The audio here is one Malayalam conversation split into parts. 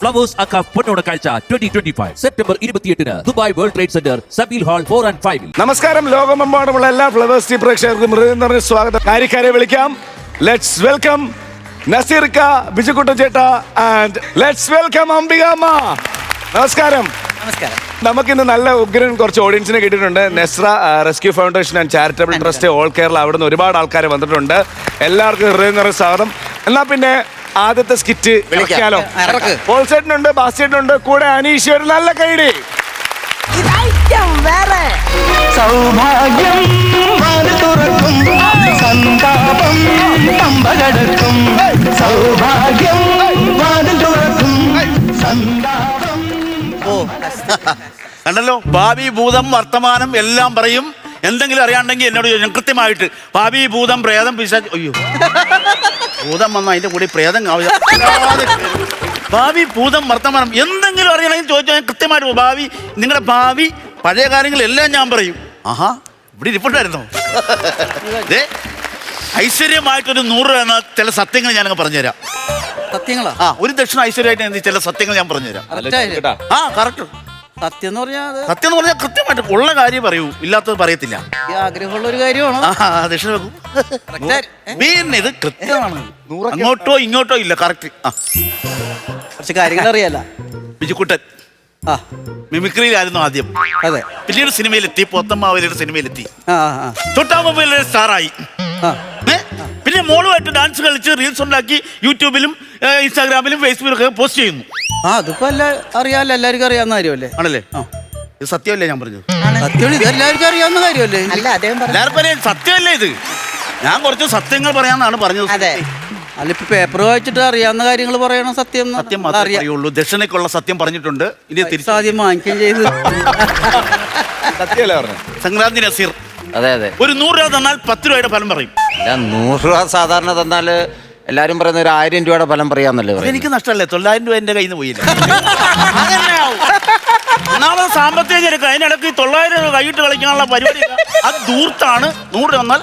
ഫ്ലവേഴ്സ് അക്ക പൊന്നോണ കാഴ്ച 2025 September 28 Dubai world trade centre Zabeel hall 4 and 5. നമസ്കാരം. ലോകമെമ്പാടുമുള്ള എല്ലാ ഫ്ലവേഴ്സ് ടി പ്രേക്ഷകർക്കും ഹൃദയം നിറഞ്ഞ സ്വാഗതം. കാര്യക്കാരെ വിളിക്കാം. ലെറ്റ്സ് വെൽക്കം നസീർക്ക, ബിജുക്കുട്ടൻ ചേട്ടാ ആൻഡ് ലെറ്റ്സ് വെൽക്കം അംബികാമ്മ. നമസ്കാരം. നമസ്കാരം. നമുക്കിന്ന് നല്ല ഉഗ്രൻ കുറച്ച് ഓഡിയൻസിനെ കിട്ടിയിട്ടുണ്ട്. Nesra rescue foundation and charitable trust all Kerala, അവിടുന്ന് ഒരുപാട് ആൾക്കാർ വന്നിട്ടുണ്ട്. എല്ലാവർക്കും ഹൃദയം നിറഞ്ഞ സ്വാഗതം. എന്നാ പിന്നെ ആദ്യത്തെ സ്കിറ്റ് വിളിക്കാലോ. പോൾസേട്ടനുണ്ട്, ബാസ്റ്റിനുണ്ട്, കൂടെ അനീഷ്. ഒരു നല്ല കൈഡി. സൗഭാഗ്യം തുറക്കും സന്താപം പമ്പകടക്കും സൗഭാഗ്യം തുറക്കും സന്താപം. കണ്ടല്ലോ, ഭാവി ഭൂതം വർത്തമാനം എല്ലാം പറയും. എന്തെങ്കിലും അറിയാണ്ടെങ്കിൽ എന്നോട് ചോദിക്കും കൃത്യമായിട്ട്. ഭാവി ഭൂതം പ്രേതം പിശാച്. അയ്യോ, ഭൂതം വന്ന അതിന്റെ കൂടി പ്രേതം ഭാവി ഭൂതം വർത്തമാനം എന്തെങ്കിലും അറിയണമെങ്കിൽ ചോദിച്ചാൽ ഞാൻ കൃത്യമായിട്ട് ഭാവി, നിങ്ങളുടെ ഭാവി പഴയ കാര്യങ്ങളെല്ലാം ഞാൻ പറയും. ആഹാ, ഇവിടെ ഇരിപ്പുണ്ടായിരുന്നോ? ഐശ്വര്യമായിട്ടൊരു 100 രൂപ എന്ന ചില സത്യങ്ങൾ ഞാനങ്ങ് പറഞ്ഞുതരാം. സത്യങ്ങളാ? ഒരു ദക്ഷിണ ഐശ്വര്യമായിട്ട് ചില സത്യങ്ങൾ ഞാൻ പറഞ്ഞുതരാം. കറക്റ്റ്. സത്യം എന്ന് പറഞ്ഞാൽ സത്യം എന്ന് പറഞ്ഞാൽ കൃത്യമായിട്ട് ഉള്ള കാര്യം പറയൂ, ഇല്ലാത്തത് പറയത്തില്ല. ആഗ്രഹമുള്ള ഒരു കാര്യമാണോ? ദക്ഷിണ വെക്കൂ. പിന്നെ ഇത് കൃത്യമാണ്, അങ്ങോട്ടോ ഇങ്ങോട്ടോ ഇല്ല. കറക്റ്റ്. കുറച്ച് കാര്യങ്ങൾ അറിയാലോ. ബിജുക്കുട്ടൻ മിമിക്രിയിലായിരുന്നു ആദ്യം. അതെ. പിന്നീട് സിനിമയിലെത്തി, പോത്തമ്മാവലിയുടെ സിനിമയിലെത്തി, ആ ചോട്ടാമൊബൈലിലെ സ്റ്റാറായി. പിന്നെ മോളുമായിട്ട് ഡാൻസ് കളിച്ച് റീൽസ് ഉണ്ടാക്കി യൂട്യൂബിലും ഇൻസ്റ്റാഗ്രാമിലും ഫേസ്ബുക്കിലും ഒക്കെ പോസ്റ്റ് ചെയ്യുന്നു. അതിപ്പോ അറിയാലോ, എല്ലാവർക്കും അറിയാവുന്ന കാര്യമല്ലേ? ആണല്ലേ? ഇത് സത്യമല്ലേ ഞാൻ പറഞ്ഞത്? സത്യം, ഇത് എല്ലാവർക്കും അറിയാവുന്ന കാര്യമല്ലേ? എല്ലാവർക്കും സത്യമല്ലേ ഇത്? ഞാൻ കുറച്ച് സത്യങ്ങൾ പറയാന്നാണ് പറഞ്ഞത്. അല്ല, ഇപ്പൊ പേപ്പർ വായിച്ചിട്ട് അറിയാവുന്ന കാര്യങ്ങൾ പറയണം. സത്യം സത്യം മാത്രമേ അറിയുള്ളൂ. ദക്ഷിണയ്ക്കുള്ള സത്യം പറഞ്ഞിട്ടുണ്ട്. ഇനി ആദ്യം വാങ്ങിക്കുകയും ചെയ്തു. സത്യമല്ലേ പറഞ്ഞു? സംക്രാന്തി നസീർ അതെ അതെ, ഒരു 100 രൂപ തന്നാൽ 10 രൂപയുടെ ഫലം പറയും. 100 രൂപ സാധാരണ തന്നാല് എല്ലാരും പറയുന്ന ഒരു 1000 രൂപയുടെ ഫലം പറയാന്നല്ലേ പറയുന്നത്. എനിക്ക് നഷ്ടമല്ലേ? 900 രൂപ എന്റെ കയ്യിൽ നിന്ന് പോയില്ല. ഒന്നാമത് സാമ്പത്തിക ചെറുക്ക, അതിനിടയ്ക്ക് 900 രൂപ കൈയിട്ട് കളിക്കാനുള്ള പരിപാടി അത് ദൂർത്താണ്. 100 തന്നാൽ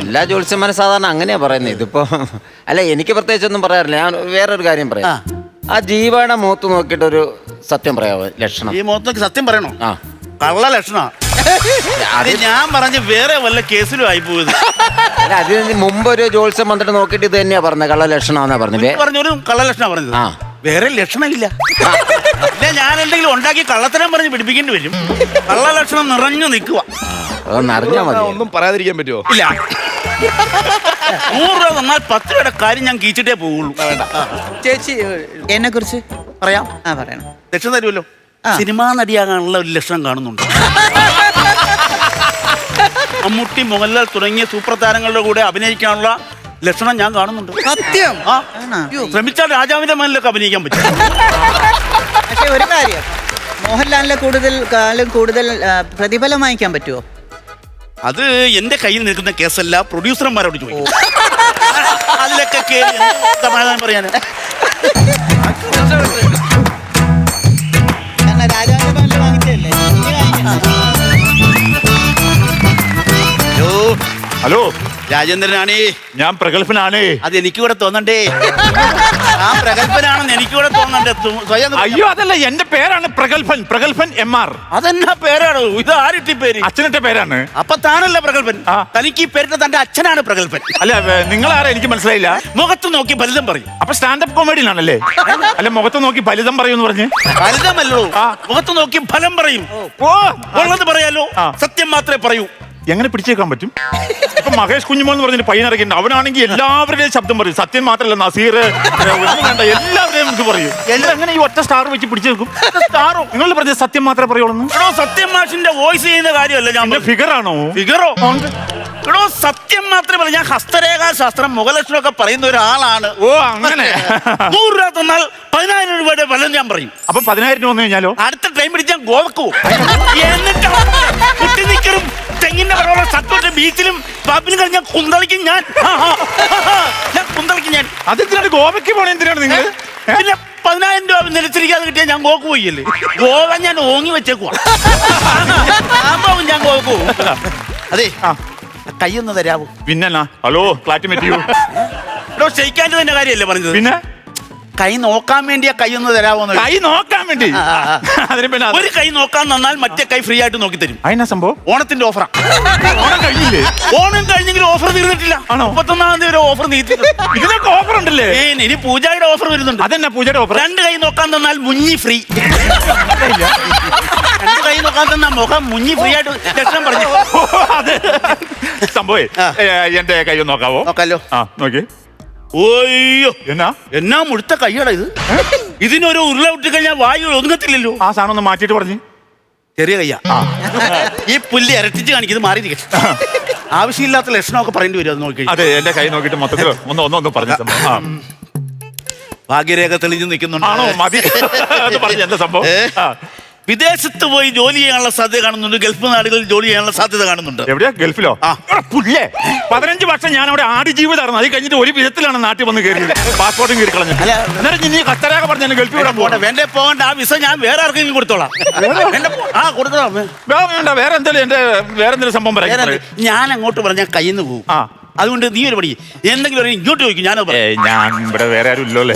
എല്ലാ ജ്യോത്സ്യന്മാരും സാധാരണ അങ്ങനെയാ പറയുന്നത്. ഇതിപ്പോ അല്ല, എനിക്ക് പ്രത്യേകിച്ചൊന്നും പറയാറില്ല. ഞാൻ വേറൊരു കാര്യം പറയാം. ആ ജീവയുടെ മുഖത്ത് നോക്കിയിട്ട് ഒരു സത്യം പറയാമോ? ലക്ഷണം. ഈ മുഖത്ത് സത്യം പറയണോ? കള്ള ലക്ഷണ. അത് ഞാൻ പറഞ്ഞ് വേറെ വല്ല കേസിലും ആയി പോയത്. അല്ല, അതിന് മുമ്പ് ഒരു ജ്യോത്സ്യം വന്നിട്ട് നോക്കിയിട്ട് ഇത് തന്നെയാ പറഞ്ഞത്, കള്ള ലക്ഷണമെന്നാ പറഞ്ഞത്. പറഞ്ഞൊരു കള്ള ലക്ഷണ പറഞ്ഞത്. വേറെ ലക്ഷണമില്ല. ഇല്ല, ഞാൻ എന്തെങ്കിലും ഉണ്ടാക്കി കള്ളത്തരം പറഞ്ഞ് പിടിപ്പിക്കേണ്ടി വരും. കള്ള ലക്ഷണം നിറഞ്ഞു നിൽക്കുക. അതൊന്ന് അറിഞ്ഞാ മതി. ഒന്നും പറയാതിരിക്കാൻ പറ്റുമോ? ഇല്ല. 100 രൂപ തന്നാൽ 10 രൂപയുടെ കാര്യം ഞാൻ കീച്ചിട്ടേ പോവുള്ളൂ. ചേച്ചി, എന്നെ കുറിച്ച് പറയാം. പറയണം. ലക്ഷണം തരുമല്ലോ. സിനിമാ നടിയാകാനുള്ള ഒരു ലക്ഷണം കാണുന്നുണ്ട്. മമ്മൂട്ടി, മോഹൻലാൽ തുടങ്ങിയ സൂപ്പർ താരങ്ങളുടെ കൂടെ അഭിനയിക്കാനുള്ള ലക്ഷണം ഞാൻ കാണുന്നുണ്ട്. സത്യം? ശ്രമിച്ചാൽ രാജാവിന്റെ മകനിലൊക്കെ അഭിനയിക്കാൻ പറ്റും. പക്ഷെ ഒരു കാര്യം, മോഹൻലാലിനെ കൂടുതൽ പ്രതിഫലം വാങ്ങിക്കാൻ പറ്റുമോ? അത് എന്റെ കയ്യിൽ നിൽക്കുന്ന കേസല്ല, പ്രൊഡ്യൂസർമാരോട് ചോദിക്കും. അതിലൊക്കെ കേറി സമാധാനം പറയാന്. കാരണം രാജാവിന്റെ മകനിൽ വാങ്ങിച്ചതല്ലേ. ഹലോ, രാജേന്ദ്രനാണേ. ഞാൻ പ്രഗത്ഭനാണേ. അത് എനിക്ക് കൂടെ തോന്നണ്ടേ? ഞാൻ പ്രഗത്ഭനാണെന്ന് എനിക്ക് കൂടെ തോന്നണ്ടേ? അയ്യോ, അതല്ല, എന്റെ പേരാണ് പ്രഗത്ഭൻ. പ്രഗത്ഭൻ MR. അതെന്നാ പേരാണ്? ഇത് ആരിട്ടി പേര്? അച്ഛനിട്ട പേരാണ്. അപ്പൊ താനല്ല പ്രഗത്ഭൻ? തനിക്ക് ഈ പേരിട്ട തന്റെ അച്ഛനാണ് പ്രഗത്ഭൻ. അല്ല, നിങ്ങളാരാ? എനിക്ക് മനസ്സിലായില്ല. മുഖത്ത് നോക്കി ഫലിതം പറയും. അപ്പൊ സ്റ്റാൻഡപ്പ് കോമഡിയിലാണല്ലേ? അല്ല, മുഖത്ത് നോക്കി ഫലിതം പറയൂന്ന് പറഞ്ഞ്. ഫലിതമല്ലോ, മുഖത്ത് നോക്കി ഫലം പറയും. ഓ, ഉള്ളത് പറയാലോ, സത്യം മാത്രമേ പറയൂ. എങ്ങനെ പിടിച്ചേക്കാൻ പറ്റും? ഇപ്പൊ മഹേഷ് കുഞ്ഞുമോൻ എന്ന് പറഞ്ഞൊരു പയ്യൻ ഇറക്കിയിട്ടുണ്ട്. അവനാണെങ്കിൽ എല്ലാവരുടെയും ശബ്ദം പറയും. സത്യം മാത്രമല്ല, നസീർ ഒന്നും വേണ്ട, എല്ലാവരുടെയും ഇത് പറയും. എങ്ങനെ ഈ ഒറ്റ സ്റ്റാർ വെച്ച് പിടിച്ചു വെക്കും? സ്റ്റാറോ? നിങ്ങൾ പറഞ്ഞ സത്യം മാത്രമേ പറയുള്ളൂ. എടോ, സത്യം മാഷിന്റെ വോയിസ് ചെയ്യുന്ന കാര്യമല്ല ഞാൻ. ഫിഗറാണോ? ഫിഗറോ? എടോ, സത്യം മാത്രമേ പറയൂ. ഞാൻ ഹസ്തരേഖാ ശാസ്ത്രം, മുഖലക്ഷണം ഒക്കെ പറയുന്ന ഒരാളാണ്. ഓ, അങ്ങനെ. 100 രൂപ തന്നാൽ 10,000 രൂപയുടെ ഫലം ഞാൻ പറയും. അപ്പൊ 10,000 രൂപ വന്നു കഴിഞ്ഞാലോ? അടുത്ത ടൈം പിടിച്ച് ഞാൻ ഗോവക്ക് പോകും. എന്നിട്ട് കുട്ടി നിക്കറും തെങ്ങിന്റെ പറയുള്ള ഷർട്ടോട്ട് ബീച്ചിലും പബ്ബിലും കഴിഞ്ഞാൽ കുന്തളിക്കും ഞാൻ. കുന്തളിക്കും ഞാൻ. അതെന്തിനാണ് ഗോവയ്ക്ക് പോണേ? എന്തിനാണ് നിങ്ങൾ? പിന്നെ 10,000 രൂപ നിലച്ചിരിക്കാതെ കിട്ടിയാൽ ഞാൻ ഗോവക്ക് പോയില്ലേ? ഗോവ ഞാൻ ഓങ്ങി വെച്ചേക്കുവാ. ഞാൻ ഗോവക്ക് പോകും. അതെ, കൈയൊന്ന് തരാവോ? പിന്നെ ഹലോ, ഫ്ലാറ്റ് മെറ്റിയോ? ഷെയ്ക്കാൻ്റെ തന്നെ കാര്യമല്ലേ പറഞ്ഞത്? പിന്നെ കൈ നോക്കാൻ വേണ്ടിയാ കൈ ഒന്ന് തരാമോന്ന് കൈ നോക്കാൻ വേണ്ടി അതിന് പിന്നെ ഒരു കൈ നോക്കാൻ തന്നാൽ മറ്റേ കൈ ഫ്രീ ആയിട്ട് നോക്കി തരും. അതിനാ സംഭവം? ഓണത്തിന്റെ ഓഫറാ. ഓണം കഴിഞ്ഞില്ലേ? ഓണം കഴിഞ്ഞെങ്കിലും ഓഫർ തീർന്നിട്ടില്ല. ആണോ? 31-ാം തീയതി വരെ ഓഫർ നീട്ടിട്ടുണ്ട്. ഇതിനൊക്കെ ഓഫർ ഉണ്ടല്ലേ? ഇനി പൂജയുടെ ഓഫർ വരുന്നുണ്ട്. അതെന്നാ പൂജയുടെ ഓഫർ? 2 കൈ നോക്കാൻ തന്നാൽ മുഞ്ഞി ഫ്രീ. 2 കൈ നോക്കാൻ തന്നാൽ മുഖം മുഞ്ഞി ഫ്രീ ആയിട്ട് ലക്ഷണം പറഞ്ഞു. അതെ സംഭവേ എന്റെ കൈ ഒന്ന് നോക്കാവോ? നോക്കാലോ. ആ നോക്കി. ഓയ്യോ എന്നാ മുഴുത്ത കൈയാടാ ഇത്. ഇതിനൊരു ഉരുള വിട്ട് കഴിഞ്ഞാൽ വായു ഒതുങ്ങത്തില്ലല്ലോ. ആ സാധനം ഒന്ന് മാറ്റിയിട്ട് പറഞ്ഞു. ചെറിയ കയ്യാ. ഈ പുല്ല് ഇരട്ടിച്ച് കാണിക്കുന്നത് മാറി ആവശ്യമില്ലാത്ത ലക്ഷണമൊക്കെ പറയേണ്ടി വരും. അത് നോക്കി. അതെ എന്റെ കൈ നോക്കിയിട്ട് മൊത്തത്തിൽ ഒന്ന് പറഞ്ഞു. ഭാഗ്യരേഖ തെളിഞ്ഞു നിൽക്കുന്നുണ്ട്. ആണോ? മതി പറഞ്ഞു എന്താ സംഭവം? വിദേശത്ത് പോയി ജോലി ചെയ്യാനുള്ള സാധ്യത കാണുന്നുണ്ട്. ഗൾഫ് നാടുകളിൽ ജോലി ചെയ്യാനുള്ള സാധ്യത കാണുന്നുണ്ട്. എവിടെയാ? ഗൾഫിലോ? ആ. പുല്ലേ 15 വർഷം ഞാൻ അവിടെ ആടുജീവിതമായിരുന്നു. അത് കഴിഞ്ഞിട്ട് ഒരു വിധത്തിലാണ് നാട്ടിൽ വന്ന് കയറിയത്. പാസ്പോർട്ടും കയറി കളഞ്ഞു. അന്നേരം നീ കച്ചറയൊക്കെ പറഞ്ഞു ഗൾഫിൽ വിടാൻ പോകട്ടെ. വേണ്ട പോകണ്ട. ആ വിസ ഞാൻ വേറെ ആർക്കെങ്കിലും കൊടുത്തോളാം. കൊടുത്തോളാം. വേണ്ട വേറെ എന്തെങ്കിലും സംഭവം പറയാം. ഞാൻ അങ്ങോട്ട് പറഞ്ഞാൽ കയ്യിൽ നിന്ന് പോകും. അതുകൊണ്ട് നീ ഒരു പടി എന്തെങ്കിലും ഒരു ഇങ്ങോട്ട് ചോദിക്കും. ഞാൻ ഇവിടെ വേറെ ആരും ഇല്ലോ അല്ലേ?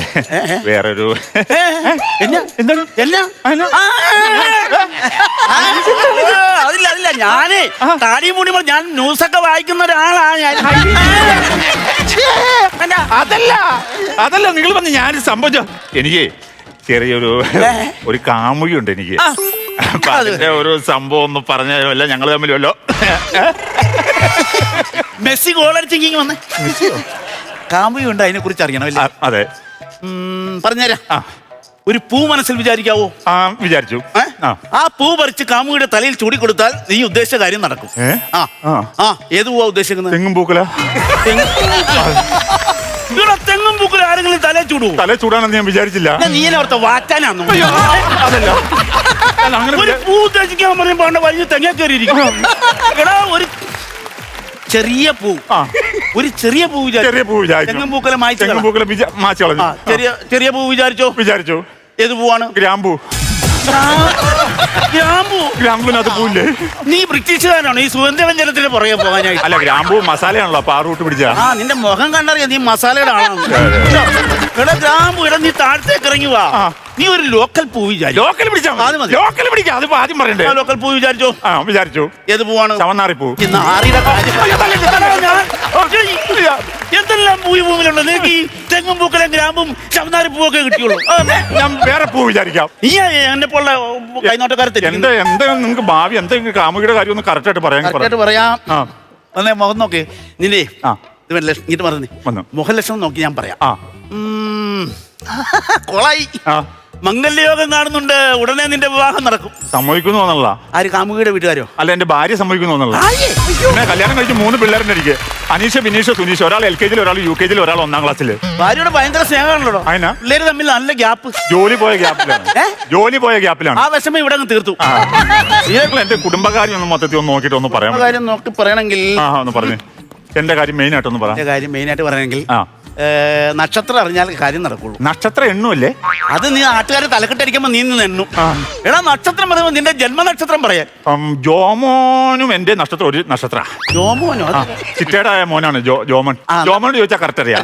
വേറൊരു അതില്ല ഞാനേ താടി മൂടി ഞാൻ ന്യൂസൊക്കെ വായിക്കുന്ന ഒരാളാ ഞാൻ. അതല്ല നിങ്ങൾ വന്ന് ഞാൻ സംഭവിച്ചോ. എനിക്ക് ചെറിയൊരു കാമുകിയുണ്ട് എനിക്ക്. അപ്പൊ അതിന്റെ ഒരു സംഭവം ഒന്ന് പറഞ്ഞല്ല ഞങ്ങൾ തമ്മിലല്ലോ. മെസ്സി ഗോളടിച്ചെങ്കിൽ വന്ന് കാമുകിയുണ്ട്. അതിനെ കുറിച്ച് അറിയണം. അതെ പറഞ്ഞുതരാം. ഒരു പൂ മനസ്സിൽ വിചാരിക്കാവോ? വിചാരിച്ചു. ആ പൂ പറിച്ച് കാമുകിയുടെ തലയിൽ ചൂടിക്കൊടുത്താൽ നീ ഉദ്ദേശിച്ച കാര്യം നടക്കും. ഏത് പൂവാ ഉദ്ദേശിക്കുന്നത്? തെങ്ങും പൂക്കല. തെങ്ങും പൂക്കല ആരെങ്കിലും തലേ ചൂടുവോ? തലേ ചൂടാണെന്ന് ഞാൻ വിചാരിച്ചില്ല. നീ ഓർത്ത വാറ്റാനാണോ? അതല്ല ഒരു പൂ ഉദ്ദേശിക്കാൻ പറയുമ്പോ വലിയ തെങ്ങ കയറിയിരിക്കും. എടാ ഒരു ചെറിയ പൂ. ഒരു ചെറിയ പൂ തെങ്ങും പൂക്കല മായ്ച്ചു കളഞ്ഞു. ചെറിയ പൂ വിചാരിച്ചോ. ഏത് പൂവാണ്? ഗ്രാമ്പൂ. ഗ്രാമ്പൂനകത്ത് പൂല്ലേ? നീ ബ്രിട്ടീഷുകാരാണോ ഈ സുഗന്ധവ്യഞ്ജനത്തിന് പുറകെ പോകാനായിട്ട്? അല്ല ഗ്രാമ്പൂ മസാലയാണല്ലോ. അപ്പൊ ആ റൂട്ട് പിടിച്ച നിന്റെ മുഖം കണ്ടറിയാം നീ മസാലയുടെ ആളാണ്. എടാ ഗ്രാമ്പൂ നീ താഴത്തേക്ക് ഇറങ്ങി വാ. നീ ഒരു ലോക്കൽ പൂ ലോക്കൽ പിടിക്കാം. അതിപ്പോ ആദ്യം പറയണ്ടേ? ലോക്കൽ പൂ വിചാരിച്ചു. ഏത് പൂവാണ്? ചവന്നാറിപ്പൂ. എന്തെല്ലാം ഭൂമിയിലുണ്ട്. നിനക്ക് ഈ തെങ്ങും പൂക്കലും ഗ്രാമ്പും ചവന്നാരി പൂവൊക്കെ കിട്ടിയുള്ളൂ. ഞാൻ വേറെ പൂ വിചാരിക്കാം. നീ എന്നെ പോലുള്ള കൈനോട്ടക്കാരത്തെ നിങ്ങൾക്ക് ഭാവി എന്തെങ്കിലും കാമുകിയുടെ കാര്യം ഒന്ന് കറക്റ്റ് ആയിട്ട് പറയാം. വന്നേ മുഖം നോക്കി. നിന്റെ ഇത് പറഞ്ഞു മുഖലക്ഷണം നോക്കി ഞാൻ പറയാം. കൊളായി. മംഗല്യയോഗം കാണുന്നുണ്ട്. ഉടനെ നിന്റെ വിവാഹം നടക്കും. സമ്മതിക്കുന്നു തോന്നല്ല. ആര്? കാമുകിയുടെ വീട്ടുകാരോ? അല്ല എന്റെ ഭാര്യ സമ്മതിക്കുന്നു തോന്നല്ല. കല്യാണം കഴിച്ച് 3 പിള്ളേരുടെ എനിക്ക്. അനീഷ ബിനീഷ് സുനീഷ്. ഒരാൾ LKG, ഒരാൾ UKG, ഒരാൾ 1ാം ക്ലാസ്സിൽ. ഭാര്യയുടെ ഭയങ്കര സ്നേഹമാണല്ലോ. അതിനാ പിള്ളേര് തമ്മിൽ നല്ല ഗ്യാപ്പ്. ജോലി പോയ ഗ്യാപ്പിലാണ്. ആ വിഷമം ഇവിടെ തീർത്തു. എന്റെ കുടുംബകാര്യം ഒന്ന് മൊത്തത്തിൽ ഒന്ന് നോക്കിയിട്ട് ഒന്ന് പറയാം. കാര്യം നോക്കി പറയണമെങ്കിൽ ഒന്ന് പറഞ്ഞു. എന്റെ കാര്യം മെയിൻ ആയിട്ടൊന്ന് പറയാം. കാര്യം മെയിൻ ആയിട്ട് പറയണമെങ്കിൽ നക്ഷത്രം അറിഞ്ഞാൽ കാര്യം നടക്കുള്ളൂ. നക്ഷത്രം എണ്ണുമല്ലേ? അത് നീ നാട്ടുകാരെ തലക്കെട്ടടിക്കുമ്പോ നീ എണ്ണു. എടാ നക്ഷത്രം പറയുമ്പോ നിന്റെ ജന്മനക്ഷത്രം പറയാൻ. ജോമോനും എന്റെ നക്ഷത്രം ഒരു നക്ഷത്ര. ജോമോനോ? ചിറ്റയുടെ മോനാണ് ജോമോൻ. ജോമോനോട് ചോദിച്ചാൽ കറക്റ്റ് അറിയാം.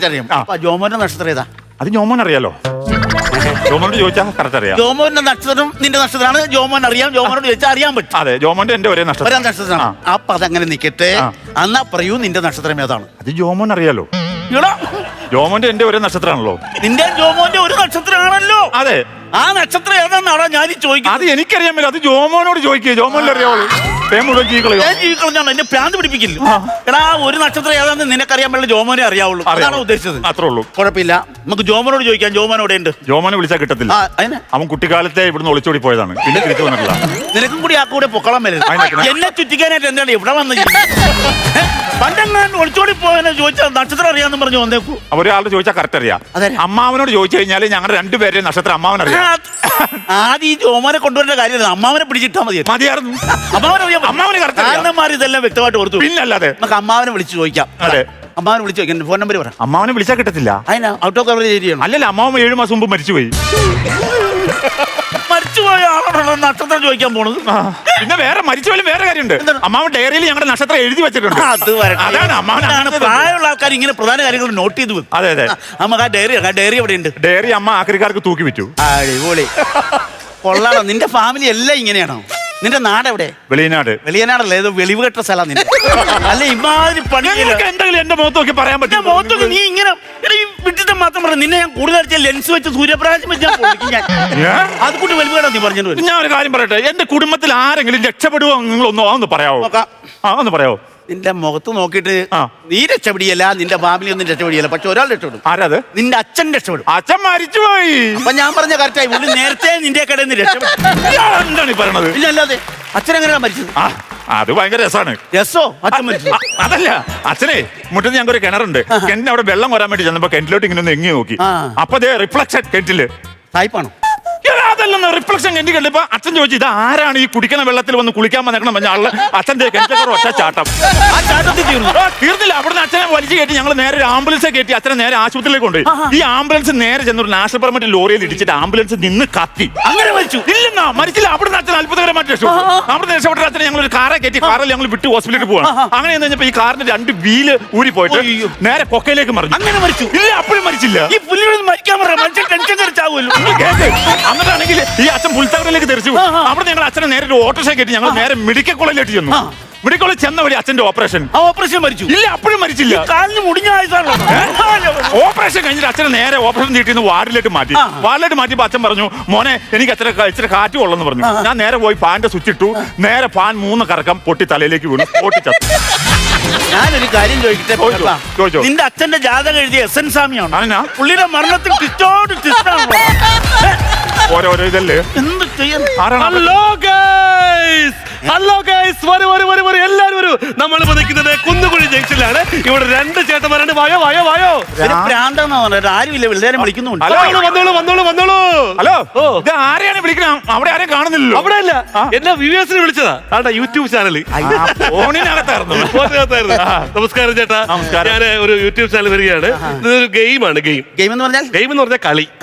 ജോമോന്റെ നക്ഷത്രം ഏതാ? അത് ജോമോൻ അറിയാലോ. ജോമോനോട് ചോദിച്ചാൽ കറക്റ്റ് അറിയാം. ജോമോന്റെ നക്ഷത്രം നിന്റെ നക്ഷത്രമാണ്. ജോമോൻ അറിയാം. ജോമോനോട് ചോദിച്ചാൽ അറിയാൻ പറ്റും. അതെ ജോമോന്റെ എന്റെ ഒരേ നക്ഷത്രമാണ്. അപ്പൊ അതങ്ങനെ നിക്കട്ടെ. എന്നാ പറയൂ നിന്റെ നക്ഷത്രം ഏതാണ്? അത് ജോമോൻ അറിയാലോ. ജോമോന്റെ എന്റെ ഒരേ നക്ഷത്രമാണല്ലോ. നിന്റെ ജോമോന്റെ ഒരു നക്ഷത്രമാണല്ലോ. അതെ. ആ നക്ഷത്രം ഏതാന്നാണോ ഞാൻ ചോദിക്കും. അത് എനിക്കറിയാൻ പറ്റില്ല. അത് ജോമോനോട് ചോദിക്കുക. ജോമോനിൽ അറിയാവുള്ളൂ. ജീവിക്കളഞ്ഞാണ് എന്നെ പ്രാന്ത് പിടിപ്പിക്കില്ല. എടാ ഒരു നക്ഷത്രം ഏതാന്ന് നിനക്കറിയാൻ പറ്റില്ല. ജോമോനെ അറിയാവുള്ളൂ. അതാണോ ഉദ്ദേശിച്ചത്? അത്രേ ഉള്ളൂ. കുഴപ്പമില്ല. നമുക്ക് ജോമോനോട് ചോദിക്കാം. ജോമോനോടെ ഉണ്ട്. ജോമോനെ വിളിച്ചാൽ കിട്ടത്തില്ല. അവൻ കുട്ടിക്കാലത്തെ ഇവിടുന്ന് ഒളിച്ചോടി പോയതാണ്. പിന്നെ തിരിച്ചു വന്നിട്ടില്ല. നിനക്കും കൂടി ആ കൂടെ പൊക്കളം വരും. എന്നെ ചുറ്റിക്കാനായിട്ട് എന്താണ് ഇവിടെ വന്ന് പണ്ടെങ്ങാണ്ട് ഒളിച്ചോടി പോയെന്ന് ചോദിച്ചാൽ നക്ഷത്രം അറിയാന്ന് പറഞ്ഞു വന്നേക്കൂ. ഒരാളോട് ചോദിച്ചാൽ കറക്റ്റ് അറിയാം. അമ്മാവനോട് ചോദിച്ചു കഴിഞ്ഞാൽ ഞങ്ങൾ രണ്ടുപേരെ നക്ഷത്രം അമ്മാവൻ അറിയാം. ആദ്യം ഈ ജോമോനെ കൊണ്ടുവരേണ്ട കാര്യമില്ല. അമ്മാവനെ പിടിച്ചിട്ടാ മതിയായിരുന്നു. അമ്മാവനെ കാരണന്മാർ ഇതെല്ലാം വ്യക്തമായിട്ട് കൊടുത്തു. പിന്നല്ലാതെ നമുക്ക് അമ്മാവനെ വിളിച്ചു ചോദിക്കാം. അതെ അമ്മാവനെ വിളിച്ചു ചോദിക്കാം. ഫോൺ നമ്പർ പറ. അമ്മാവനെ വിളിച്ചാൽ കിട്ടത്തില്ല. അതിനാ ഔട്ട് ഓഫ് കവറേജ് ഏരിയ. അല്ലല്ല അമ്മാവൻ 7 മാസം മുമ്പ് മരിച്ചുപോയി. മരിച്ചുപോയ ആളോടാണ് നക്ഷത്രം ചോദിക്കാൻ പോണത്? പിന്നെ വേറെ മരിച്ചു പോലും വേറെ കാര്യമുണ്ട്. അമ്മാവൻ ഡയറിയിൽ ഞങ്ങളുടെ നക്ഷത്രം എഴുതി വെച്ചിട്ടുണ്ട്. അത് വരട്ടെ. അതാണ് അമ്മാവൻ പ്രായമുള്ള ആൾക്കാർ ഇങ്ങനെ പ്രധാന കാര്യങ്ങൾ നോട്ട് ചെയ്ത് വെക്കും. അതെ അതെ. നമുക്ക് ആ ഡയറി എവിടെ ഉണ്ട്? ഡയറി അമ്മ ആക്രിക്കാർക്ക് തൂക്കി വിറ്റു. അടിപൊളി. കൊള്ളാണോ? നിന്റെ ഫാമിലി എല്ലാം ഇങ്ങനെയാണോ? നിന്റെ നാട് എവിടെ? വെളിയനാട്. വെളിയനാടല്ലേ? ഏതോ വെളിവുകെട്ട സ്ഥലം നിന്റെ. അല്ല ഇമാതിരി പണി എന്തെങ്കിലും എന്റെ മുഖത്ത് നോക്കി പറയാൻ പറ്റും? മുഖത്തൊക്കെ നീ ഇങ്ങനെ വിട്ടിട്ട് മാത്രം പറഞ്ഞു. നിന്നെ ഞാൻ കൂടുതൽ ലെൻസ് വെച്ച് സൂര്യപ്രകാശം വെച്ച് അത് കൂട്ടി വെളിവുകേടാ നീ പറഞ്ഞു. ഞാൻ ഒരു കാര്യം പറയട്ടെ, എന്റെ കുടുംബത്തിൽ ആരെങ്കിലും രക്ഷപ്പെടുവോ? നിങ്ങൾ ഒന്ന് പറയാവോ? ഒന്ന് പറയാവോ? നിന്റെ മുഖത്ത് നോക്കിയിട്ട് നീ രക്ഷപ്പെടിയല്ല, നിന്റെ ഫാമിലി ഒന്നും രക്ഷപ്പെടിയല്ല. പക്ഷെ ഒരാൾ രക്ഷപ്പെടും. ആരാത്? നിന്റെ അച്ഛൻ രക്ഷപ്പെടും. അച്ഛൻ മരിച്ചുപോയി. അപ്പൊ ഞാൻ പറഞ്ഞ കറക്റ്റായി. പുള്ളി നേരത്തെ നിന്റെ കടയിൽ നിന്ന് രക്ഷപ്പെടും. എന്താണ് ഈ പറയണത്? ഇല്ല അല്ലാതെ അച്ഛൻ എങ്ങനെയാ മരിച്ചത്? അത് ഭയങ്കര രസമാണ്. രസോ? അച്ഛൻ മരിച്ചു? അതല്ല, അച്ഛനെ മുറ്റത്ത് ഞങ്ങൾക്ക് ഒരു കിണറുണ്ട്. കിണറ്റിന് അവിടെ വെള്ളം വരാൻ വേണ്ടി ചെന്നപ്പോ കിണറ്റിലോട്ട് ഇങ്ങനെ ഒന്ന് എങ്ങി നോക്കി. അപ്പൊ അതേ റിഫ്ലക്ഷൻ കിണറ്റില് സായിപ്പാണോ? അതല്ലെന്ന് റിഫ്ലക്ഷൻ കെട്ടി കണ്ടപ്പോ അച്ഛൻ ചോദിച്ചു, ഇത് ആരാണ് ഈ കുടിക്കുന്ന വെള്ളത്തിൽ വന്ന് കുളിക്കാൻ വന്നേക്കണം പറഞ്ഞ ആള്? അച്ഛൻ്റെ കിണറ്റൊക്കെ ഒറ്റ ചാട്ടം. തീർന്നില്ല. അവിടുന്ന് അച്ഛനെ വലിച്ചു കയറ്റി ഞങ്ങൾ നേരെ ഒരു ആംബുലൻസ് കയറ്റി അച്ഛനെ നേരെ ആശുപത്രിയിലേക്ക് കൊണ്ടുപോയി. ഈ ആംബുലൻസ് നേരെ ചെന്നൊരു നാഷണൽ പെർമിറ്റ് ലോറിയിൽ ഇടിച്ചിട്ട് ആംബുലൻസ് നിന്ന് കത്തി. അങ്ങനെ മരിച്ചു? ഇല്ലെന്നാ, മരിച്ചില്ല. അവിടുന്ന് അച്ഛൻ അത്ഭുതകരമായിട്ട് രക്ഷപ്പെട്ടു. അവിടുന്ന് രക്ഷപ്പെട്ട അച്ഛനെ ഞങ്ങൾ ഒരു കാറെ കയറ്റി കാറിൽ ഞങ്ങൾ വിട്ട് ഹോസ്പിറ്റലിൽ പോവാണ്. അങ്ങനെ കഴിഞ്ഞപ്പോ ഈ കാറിന്റെ 2 വീല് ഊരി പോയിട്ട് നേരെ കൊക്കയിലേക്ക് മറിഞ്ഞു. അങ്ങനെ മരിച്ചു? ഇല്ല, അപ്പോഴും മരിച്ചില്ല. ഈ പുള്ളിയോട് മരിക്കാൻ പറയാം. മനുഷ്യൻ ടെൻഷൻ കടിച്ചാവുമല്ലോ. എന്നിട്ടാണെങ്കിൽ ഈ അച്ഛൻ പുൽത്തകറിലേക്ക് തെറിച്ചു. അവിടെ ഞങ്ങൾ അച്ഛനെ നേരെ ഒരു ഓട്ടോറിക്ഷ കയറ്റി ഞങ്ങൾ നേരെ മെഡിക്കൽ കോളേജിലേക്ക് ചെന്നു. മെഡിക്കൽ കോളേജ് ചെന്ന വഴി അച്ഛൻ്റെ ഓപ്പറേഷൻ. ഓപ്പറേഷൻ മരിച്ചു? ഇല്ല, അപ്പോഴും മരിച്ചില്ല. കാലിന് മുടിഞ്ഞ ആയതാണോ? ഓപ്പറേഷൻ കഴിഞ്ഞിട്ട് അച്ഛനെ നേരെ ഓപ്പറേഷൻ തീട്ടിന്ന് വാർഡിലേക്ക് മാറ്റി. വാർഡിലേക്ക് മാറ്റിയപ്പോൾ അച്ഛൻ പറഞ്ഞു, മോനെ എനിക്ക് ഇച്ചിരി കാറ്റ് കൊള്ളെന്ന് പറഞ്ഞു. ഞാൻ നേരെ പോയി ഫാനിന്റെ സ്വിച്ച് ഇട്ടു. നേരെ ഫാൻ 3 കറക്കം പൊട്ടി തലയിലേക്ക് വീണു. പൊട്ടിച്ചത്തു. ഞാനൊരു കാര്യം ചോദിക്കട്ടെ? നിന്റെ അച്ഛന്റെ ജാതകം എഴുതിയ SN സ്വാമിയാണ്. പുള്ളിയുടെ മരണത്തിൽ ട്വിസ്റ്റോട് ട്വിസ്റ്റാണോ? ഓരോരോ ഇതല്ലേ എന്ത് ചെയ്യാൻ? ഹലോ ഗൈസ്, വരൂ എല്ലാവരും വരൂ. നമ്മളിപ്പോ നിൽക്കുന്നത് കുന്നുകുഴി ജംഗ്ഷനിലാണ്. ഇവിടെ 2 ചേട്ടന്മാരാണ്. വായോ. പ്രാന്താന്ന് പറഞ്ഞത് ആരുമില്ല, എല്ലാവരും വിളിക്കുന്നുണ്ട്. വന്നോളൂ. ഹലോ, ഇത് ആരെയാണ് വിളിക്കണം? അവിടെ ആരെയും കാണുന്നില്ലല്ലോ. അവിടെ അല്ല, എന്നെ വ്യൂവേഴ്സിനെ വിളിച്ചതാ. ആണ്ടാ യൂട്യൂബ് ചാനൽ. നമസ്കാരം ചേട്ടാ. ഞാൻ ഒരു യൂട്യൂബ് ചാനൽ വരികയാണ്. ഇതൊരു ഗെയിമാണ്. ഗെയിം എന്ന് പറഞ്ഞാൽ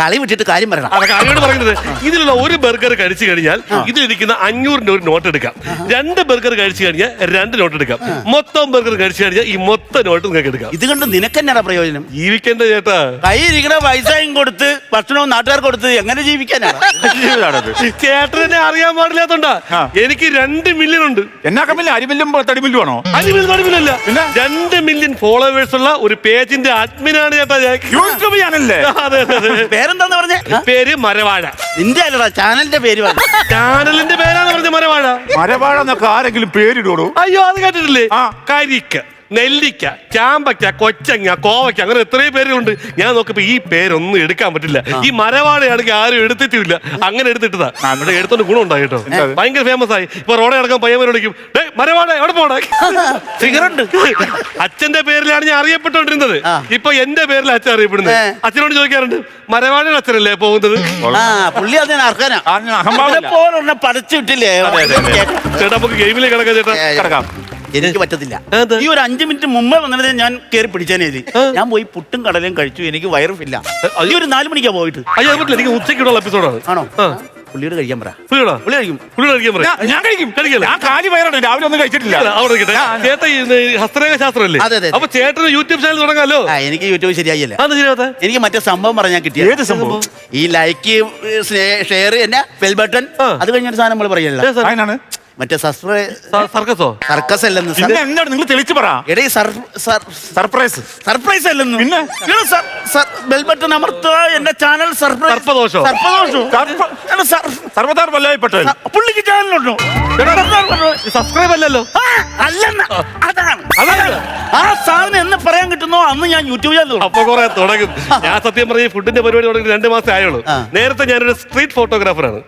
കളി വിട്ടിട്ട് കാര്യം പറയണം. കാര്യമാണ് പറയുന്നത്. ഇതിലുള്ള ഒരു ബർഗർ കഴിച്ചു കഴിഞ്ഞാൽ ഇതിലിരിക്കുന്ന 500 ഒരു നോട്ട് എടുക്കാം. 2 ബർഗർ കഴിച്ചു കഴിഞ്ഞാൽ 2 നോട്ട് എടുക്കാം. മൊത്തം ബർഗർ കഴിച്ചു കഴിഞ്ഞാൽ ഈ മൊത്തം നോട്ട് നിങ്ങൾക്ക് എടുക്കാം. ഇത് കണ്ട് നിനക്ക് എന്നാ പ്രയോജനം? ജീവിക്കേണ്ട ചേട്ടാ. കയ്യിരിക്കണ പൈസയും കൊടുത്ത് ഭക്ഷണവും നാട്ടുകാർക്ക് കൊടുത്ത് എങ്ങനെ ജീവിക്കാനാണ്? ചേട്ടനെ അറിയാൻ പാടില്ലാത്തോണ്ടാ. എനിക്ക് 2 മില്യൺ ഉണ്ട്. എന്നാ കമ്മില്ല? അരിമില്ലും തടിമില്ലും ആണോ? അരിമില്ല. 2 മില്യൺ ഫോളോവേഴ്സ് ഉള്ള ഒരു പേജിന്റെ അഡ്മിനാണ് ചേട്ടാ ഞാൻ. യൂട്യൂബ് ചാനലല്ലേ? അതെ. പേരെന്താന്ന് പറഞ്ഞ? പേര് മരവാഴ. നിന്റെ അല്ലടാ, ചാനലിന്റെ പേര്. ചാനലിന്റെ പേരാണ് പറഞ്ഞ മരവാഴ എന്നൊക്കെ ആരെങ്കിലും പേരിടൂ? അയ്യോ, അത് കേട്ടിട്ടില്ലേ? കരിക്ക, നെല്ലിക്ക, ചാമ്പയ്ക്ക, കൊച്ചങ്ങ, കോവയ്ക്ക, അങ്ങനെ എത്രയും പേരുണ്ട്. ഞാൻ നോക്കിയപ്പോ ഈ പേരൊന്നും എടുക്കാൻ പറ്റില്ല. ഈ മരവാഴയാണെങ്കിൽ ആരും എടുത്തിട്ടില്ല. അങ്ങനെ എടുത്തിട്ടതാ. ഇവിടെ എടുത്തോണ്ട് ഗുണം ഉണ്ടായി കേട്ടോ. ഭയങ്കര ഫേമസ് ആയി. ഇപ്പൊ റോഡെ നടക്കാൻ പയ്യന്മാർ വിളിക്കും, മരവാഴ എവിടെ പോണേ? അച്ഛന്റെ പേരിലാണ് ഞാൻ അറിയപ്പെട്ടോണ്ടിരുന്നത്. ഇപ്പൊ എന്റെ പേരിൽ അച്ഛൻ അറിയപ്പെടുന്നത്. അച്ഛനോട് ചോദിക്കാറുണ്ട്, മരവാഴയുടെ അച്ഛനല്ലേ പോകുന്നത്? പുള്ളി അതിനെ പറിച്ചിട്ടില്ലേ? ചേട്ടാ നമുക്ക് ഗെയിമിലേക്ക് കിടക്കാം. ചേട്ടാ കിടക്കാം. എനിക്ക് പറ്റത്തില്ല. ഈ ഒരു 5 മിനിറ്റ് മുമ്പേ വന്നത് ഞാൻ കയറി പിടിച്ചേനെ. ഞാൻ പോയി പുട്ടും കടലയും കഴിച്ചു. എനിക്ക് വയറുമില്ല. ഈ ഒരു 4 മണിക്കാ പോയിട്ട്. അയ്യോ പറ്റില്ല, എനിക്ക് ഉച്ചയ്ക്കുള്ള എപ്പിസോഡാണ്. ആണോ? പുള്ളിയോട് കഴിക്കാൻ പറ. പുള്ളി കഴിക്കാൻ പറ. ഞാൻ കഴിക്കില്ല. ഞാൻ കാലി വയറാണ്. രാവിലെ ഒന്നും കഴിച്ചിട്ടില്ല. അവിടെ ചേട്ടാ ഹസ്തരേഖ ശാസ്ത്രമല്ലേ? അപ്പൊ ചേട്ടന് യൂട്യൂബ് ചാനൽ തുടങ്ങാലോ? എനിക്ക് യൂട്യൂബ് ശരിയായില്ല. അത് ശരിയാത്ത എനിക്ക് മറ്റേ സംഭവം പറഞ്ഞാൽ കിട്ടിയ. ഏത് സംഭവം? ഈ ലൈക്ക്, ഷെയർ, എന്നെ ബെൽ ബട്ടൺ, അത് കഴിഞ്ഞൊരു സാധനം നമ്മൾ പറയല്ലോ. അതിനാണ് മറ്റേ സർക്കസോ? സർക്കസ് അല്ലെന്ന്. എന്താണ് നിങ്ങൾ തെളിച്ചു പറ. സർപ്രൈസ് അല്ലെന്ന്. പിന്നെ ബെൽ ബട്ടൺ അമർത്തുക. എന്റെ ചാനൽ സർവദാർ വല്ലഭപ്പെട്ടത്. പുള്ളിക്ക് ചാനലുണ്ടോ? സബ്സ്ക്രൈബ് അല്ലല്ലോ. അല്ലെന്ന്. അതാണ് ആ സാധനം എന്ന് പറയാൻ കിട്ടുന്നോ അന്ന് ഞാൻ യൂട്യൂബ് ചാനൽ. അപ്പൊ കുറെ തുടങ്ങും. ഞാൻ സത്യം പറഞ്ഞ ഫുഡിന്റെ പരിപാടി തുടങ്ങി 2 മാസം ആയുള്ളൂ. നേരത്തെ ഞാനൊരു സ്ട്രീറ്റ് ഫോട്ടോഗ്രാഫറാണ്.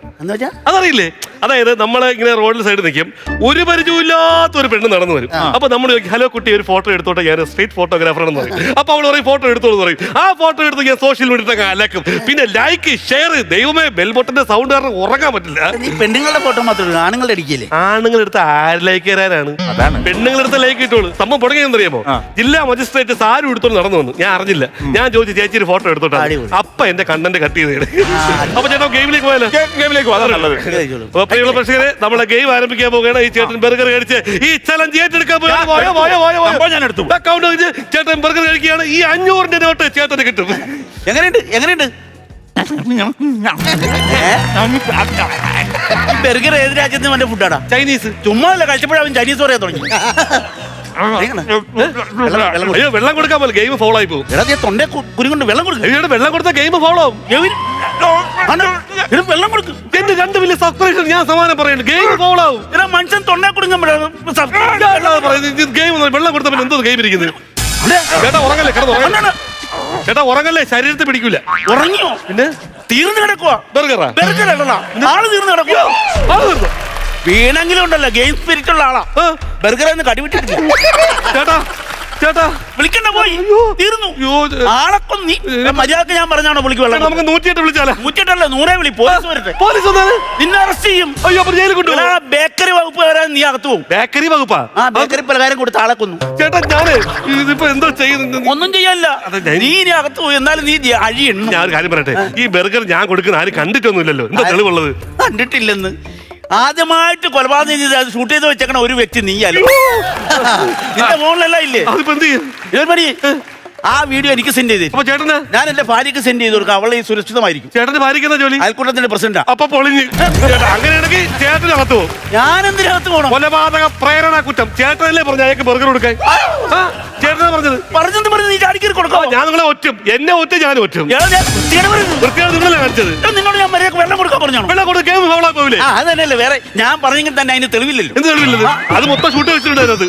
അതറിയില്ലേ? അതായത് നമ്മളെ ഇങ്ങനെ റോഡിൽ സൈഡ് നിൽക്കും, ഒരു പരിചയമില്ലാത്ത ഒരു പെണ്ണ് നടന്നു വരും. അപ്പൊ നമ്മൾ ചോദിക്കും, ഹലോ കുട്ടി ഒരു ഫോട്ടോ എടുത്തോട്ടെ, ഞാൻ സ്ട്രീറ്റ് ഫോട്ടോഗ്രാഫർ ആണെന്ന് പറയും. അപ്പൊ അവൾ പറയും ഫോട്ടോ എടുത്തോളൂ പറയും. ആ ഫോട്ടോ എടുത്ത് ഞാൻ സോഷ്യൽ മീഡിയ അലക്കും. പിന്നെ ലൈക്ക്, ഷെയർ. ദൈവമേ, ബെൽബട്ടന്റെ സൗണ്ട് കാരണം ഉറങ്ങാൻ പറ്റില്ല. പെണ്ണുങ്ങളുടെ ഫോട്ടോ മാത്രമേ ആണുങ്ങളുടെ അടിക്കില്ലേ? ആണുങ്ങളെടുത്ത് ആര് ലൈക്ക് തരാനാണ്? അതാണ് പെണ്ണുങ്ങളെടുത്ത് ലൈക്ക് ഇട്ടോളൂ. സംഭവം തുടങ്ങിയെന്നറിയാമോ? ജില്ലാ മജിസ്ട്രേറ്റ് സാരു എല്ലാവരും എടുത്തോണ്ട് നടന്നു വന്നു. ഞാൻ അറിഞ്ഞില്ല. ഞാൻ ചോദിച്ചു ചേച്ചി ഒരു ഫോട്ടോ എടുത്തോട്ടെ. അപ്പൊ എന്റെ കണ്ടന്റ് കട്ട് ചെയ്ത്. അപ്പൊ ചേട്ടാ ഗെയിമിലേക്ക് പോയാലോ? ഗെയിമിലേക്ക് പോകാൻ നല്ലത്. അപ്പൊ പ്രിയമുള്ള പ്രേക്ഷകരെ, നമ്മളെ ഗെയിം ആരംഭിക്കാൻ പോവുകയാണ്. ഈ ചേട്ടൻ ബർഗർ കഴിച്ച് ഈ ചലഞ്ച് ഏറ്റെടുക്കാൻ ഞാൻ എടുത്തു. അക്കൗണ്ട് ചേട്ടൻ ബർഗർ കഴിക്കുകയാണ്. ഈ 500 നോട്ട് ചേട്ടന് കിട്ടും. എങ്ങനെയുണ്ട് ബർഗർ ഏത് രാജ്യത്തിന് വേണ്ട ഫുഡാടാ? ചൈനീസ്. ചുമ്മാ അല്ല, കഴിച്ചപ്പോഴാവും ചൈനീസ് പറയാൻ തുടങ്ങി. അയ്യോ, വെള്ളം കൊടുക്കാൻ പോലെ ഗെയിം ഫോളോ ആയി പോകും. എടാ, നീ തൊണ്ടേ കുരുങ്ങുണ്ട്, വെള്ളം കൊടുക്കും. വെള്ളം കൊടുത്ത ഗെയിം ഫോളോ ആവും. വെള്ളം കൊടുക്കും. എന്റെ 2 വലിയ സബ്സ്ക്രൈബർ ഞാൻ സമാനം പറയുന്നുണ്ട്. ഗെയിം ഫോളോ ആവും. എടാ, മനുഷ്യൻ തൊണ്ടേ കുടുങ്ങുമ്പോഴാണ് ഗെയിം വെള്ളം കൊടുത്ത പിന്നെ എന്തോ ഗെയിം ഇരിക്കുന്നത്. ചേട്ടാ ഉറങ്ങല്ലേ, കിടന്നു ചേട്ടാ ഉറങ്ങല്ലേ, ശരീരത്തിൽ പിടിക്കൂല. ഉറങ്ങിയോ? പിന്നെ തീർന്നു കിടക്കുവാ. ബർഗറാ ആള് തീർന്നു കിടക്കുവാ. വീണെങ്കിലും ഉണ്ടല്ലോ, ഗെയിം സ്പിരിറ്റ് ഉള്ള ആളാ. ബർഗർ കടിവിട്ടിട്ടില്ല. ചേട്ടാ ചേട്ടാ വിളിക്കണ്ട, പോയി തീർന്നു. ആളെ കൊന്നി മര്യാദക്ക് ഞാൻ പറഞ്ഞാണോ വിളിക്ക് വെള്ളം? നമുക്ക് 108 വിളിച്ചാലോ? 108 100 വിളി, പോലീസ് വരട്ടെ. പോലീസ് വന്നാല് നിന്നെ അറസ്റ്റ് ചെയ്യും. അയ്യോ, അപ്പൊ ജയിലിൽ കൊണ്ടുപോകും. ബേക്കറി വകുപ്പ് വരാൻ നീ അകത്ത് പോകും. ബേക്കറി വകുപ്പാ? ആ, ബേക്കറി പലകാരം കൊടുത്ത് ആളെ കൊന്നു. ചേട്ടാ ഞാന് ഇതിപ്പോ എന്തോ ചെയ്യുന്നു? ഒന്നും ചെയ്യാനില്ല, നീ ഇനി അകത്ത് പോയി. എന്നാലും നീ അഴി എണ്ണു. ഞാൻ ഒരു കാര്യം പറയട്ടെ, ഈ ബർഗർ ഞാൻ കൊടുക്കുന്ന ആരും കണ്ടിട്ടൊന്നുമില്ലല്ലോ. എന്താ തെളിവുള്ളത്? കണ്ടിട്ടില്ലെന്ന്. ആദ്യമായിട്ട് കൊലപാതകം ഷൂട്ട് ചെയ്ത് വെച്ചേക്കണ ഒരു വ്യക്തി നീയല്ലോ. നിന്റെ ഫോണിലെല്ലാം ഇല്ലേ? അതിപ്പോ എന്ത് ചെയ്യും? ആ വീഡിയോ എനിക്ക് സെൻഡ് ചെയ്ത്. അപ്പൊ ചേട്ടന്? ഞാൻ എന്റെ ഭാര്യക്ക് സെൻഡ് ചെയ്ത് കൊടുക്കാം. അവളെ സുരക്ഷിതമായിരിക്കും. ചേട്ടന്റെ ഭാര്യക്കുന്ന ജോലി? അയൽക്കൂട്ടത്തിന്റെ പ്രസിഡന്റാ. അപ്പൊ പൊളിഞ്ഞ്. അങ്ങനെയാണെങ്കിൽ ചേട്ടനകത്ത് പോകും. ഞാൻ എന്തിനകത്ത് പോകണം? കൊലപാതക പ്രേരണ കുറ്റം. ചേട്ടനല്ലേ പറഞ്ഞു അയാൾക്ക് ബർഗർ കൊടുക്കാൻ? ചേട്ടനാ പറഞ്ഞത്. പറഞ്ഞ് നീ ചാടിക്കറി കൊടുക്കാം. ഞാൻ നിങ്ങളെ ഒറ്റും, എന്നെ ഒറ്റ ഞാൻ ഒറ്റും. വൃത്തിയാണ് നിങ്ങളെ കാണിച്ചത്. നിന്നോട് ഞാൻ മര്യാദക്ക് വെള്ളം കൊടുക്കാൻ പറഞ്ഞോ? വെള്ളം കൊടുക്കാൻ ഫൗളാ പോവില്ലേ? അത് തന്നെയല്ലേ, വേറെ ഞാൻ പറഞ്ഞെങ്കിൽ തന്നെ അതിന് തെളിവില്ലല്ലോ. എന്ത് തെളിവില്ലത്? അത് മൊത്തം ഷൂട്ട് വെച്ചിട്ടുണ്ടായിരുന്നത്.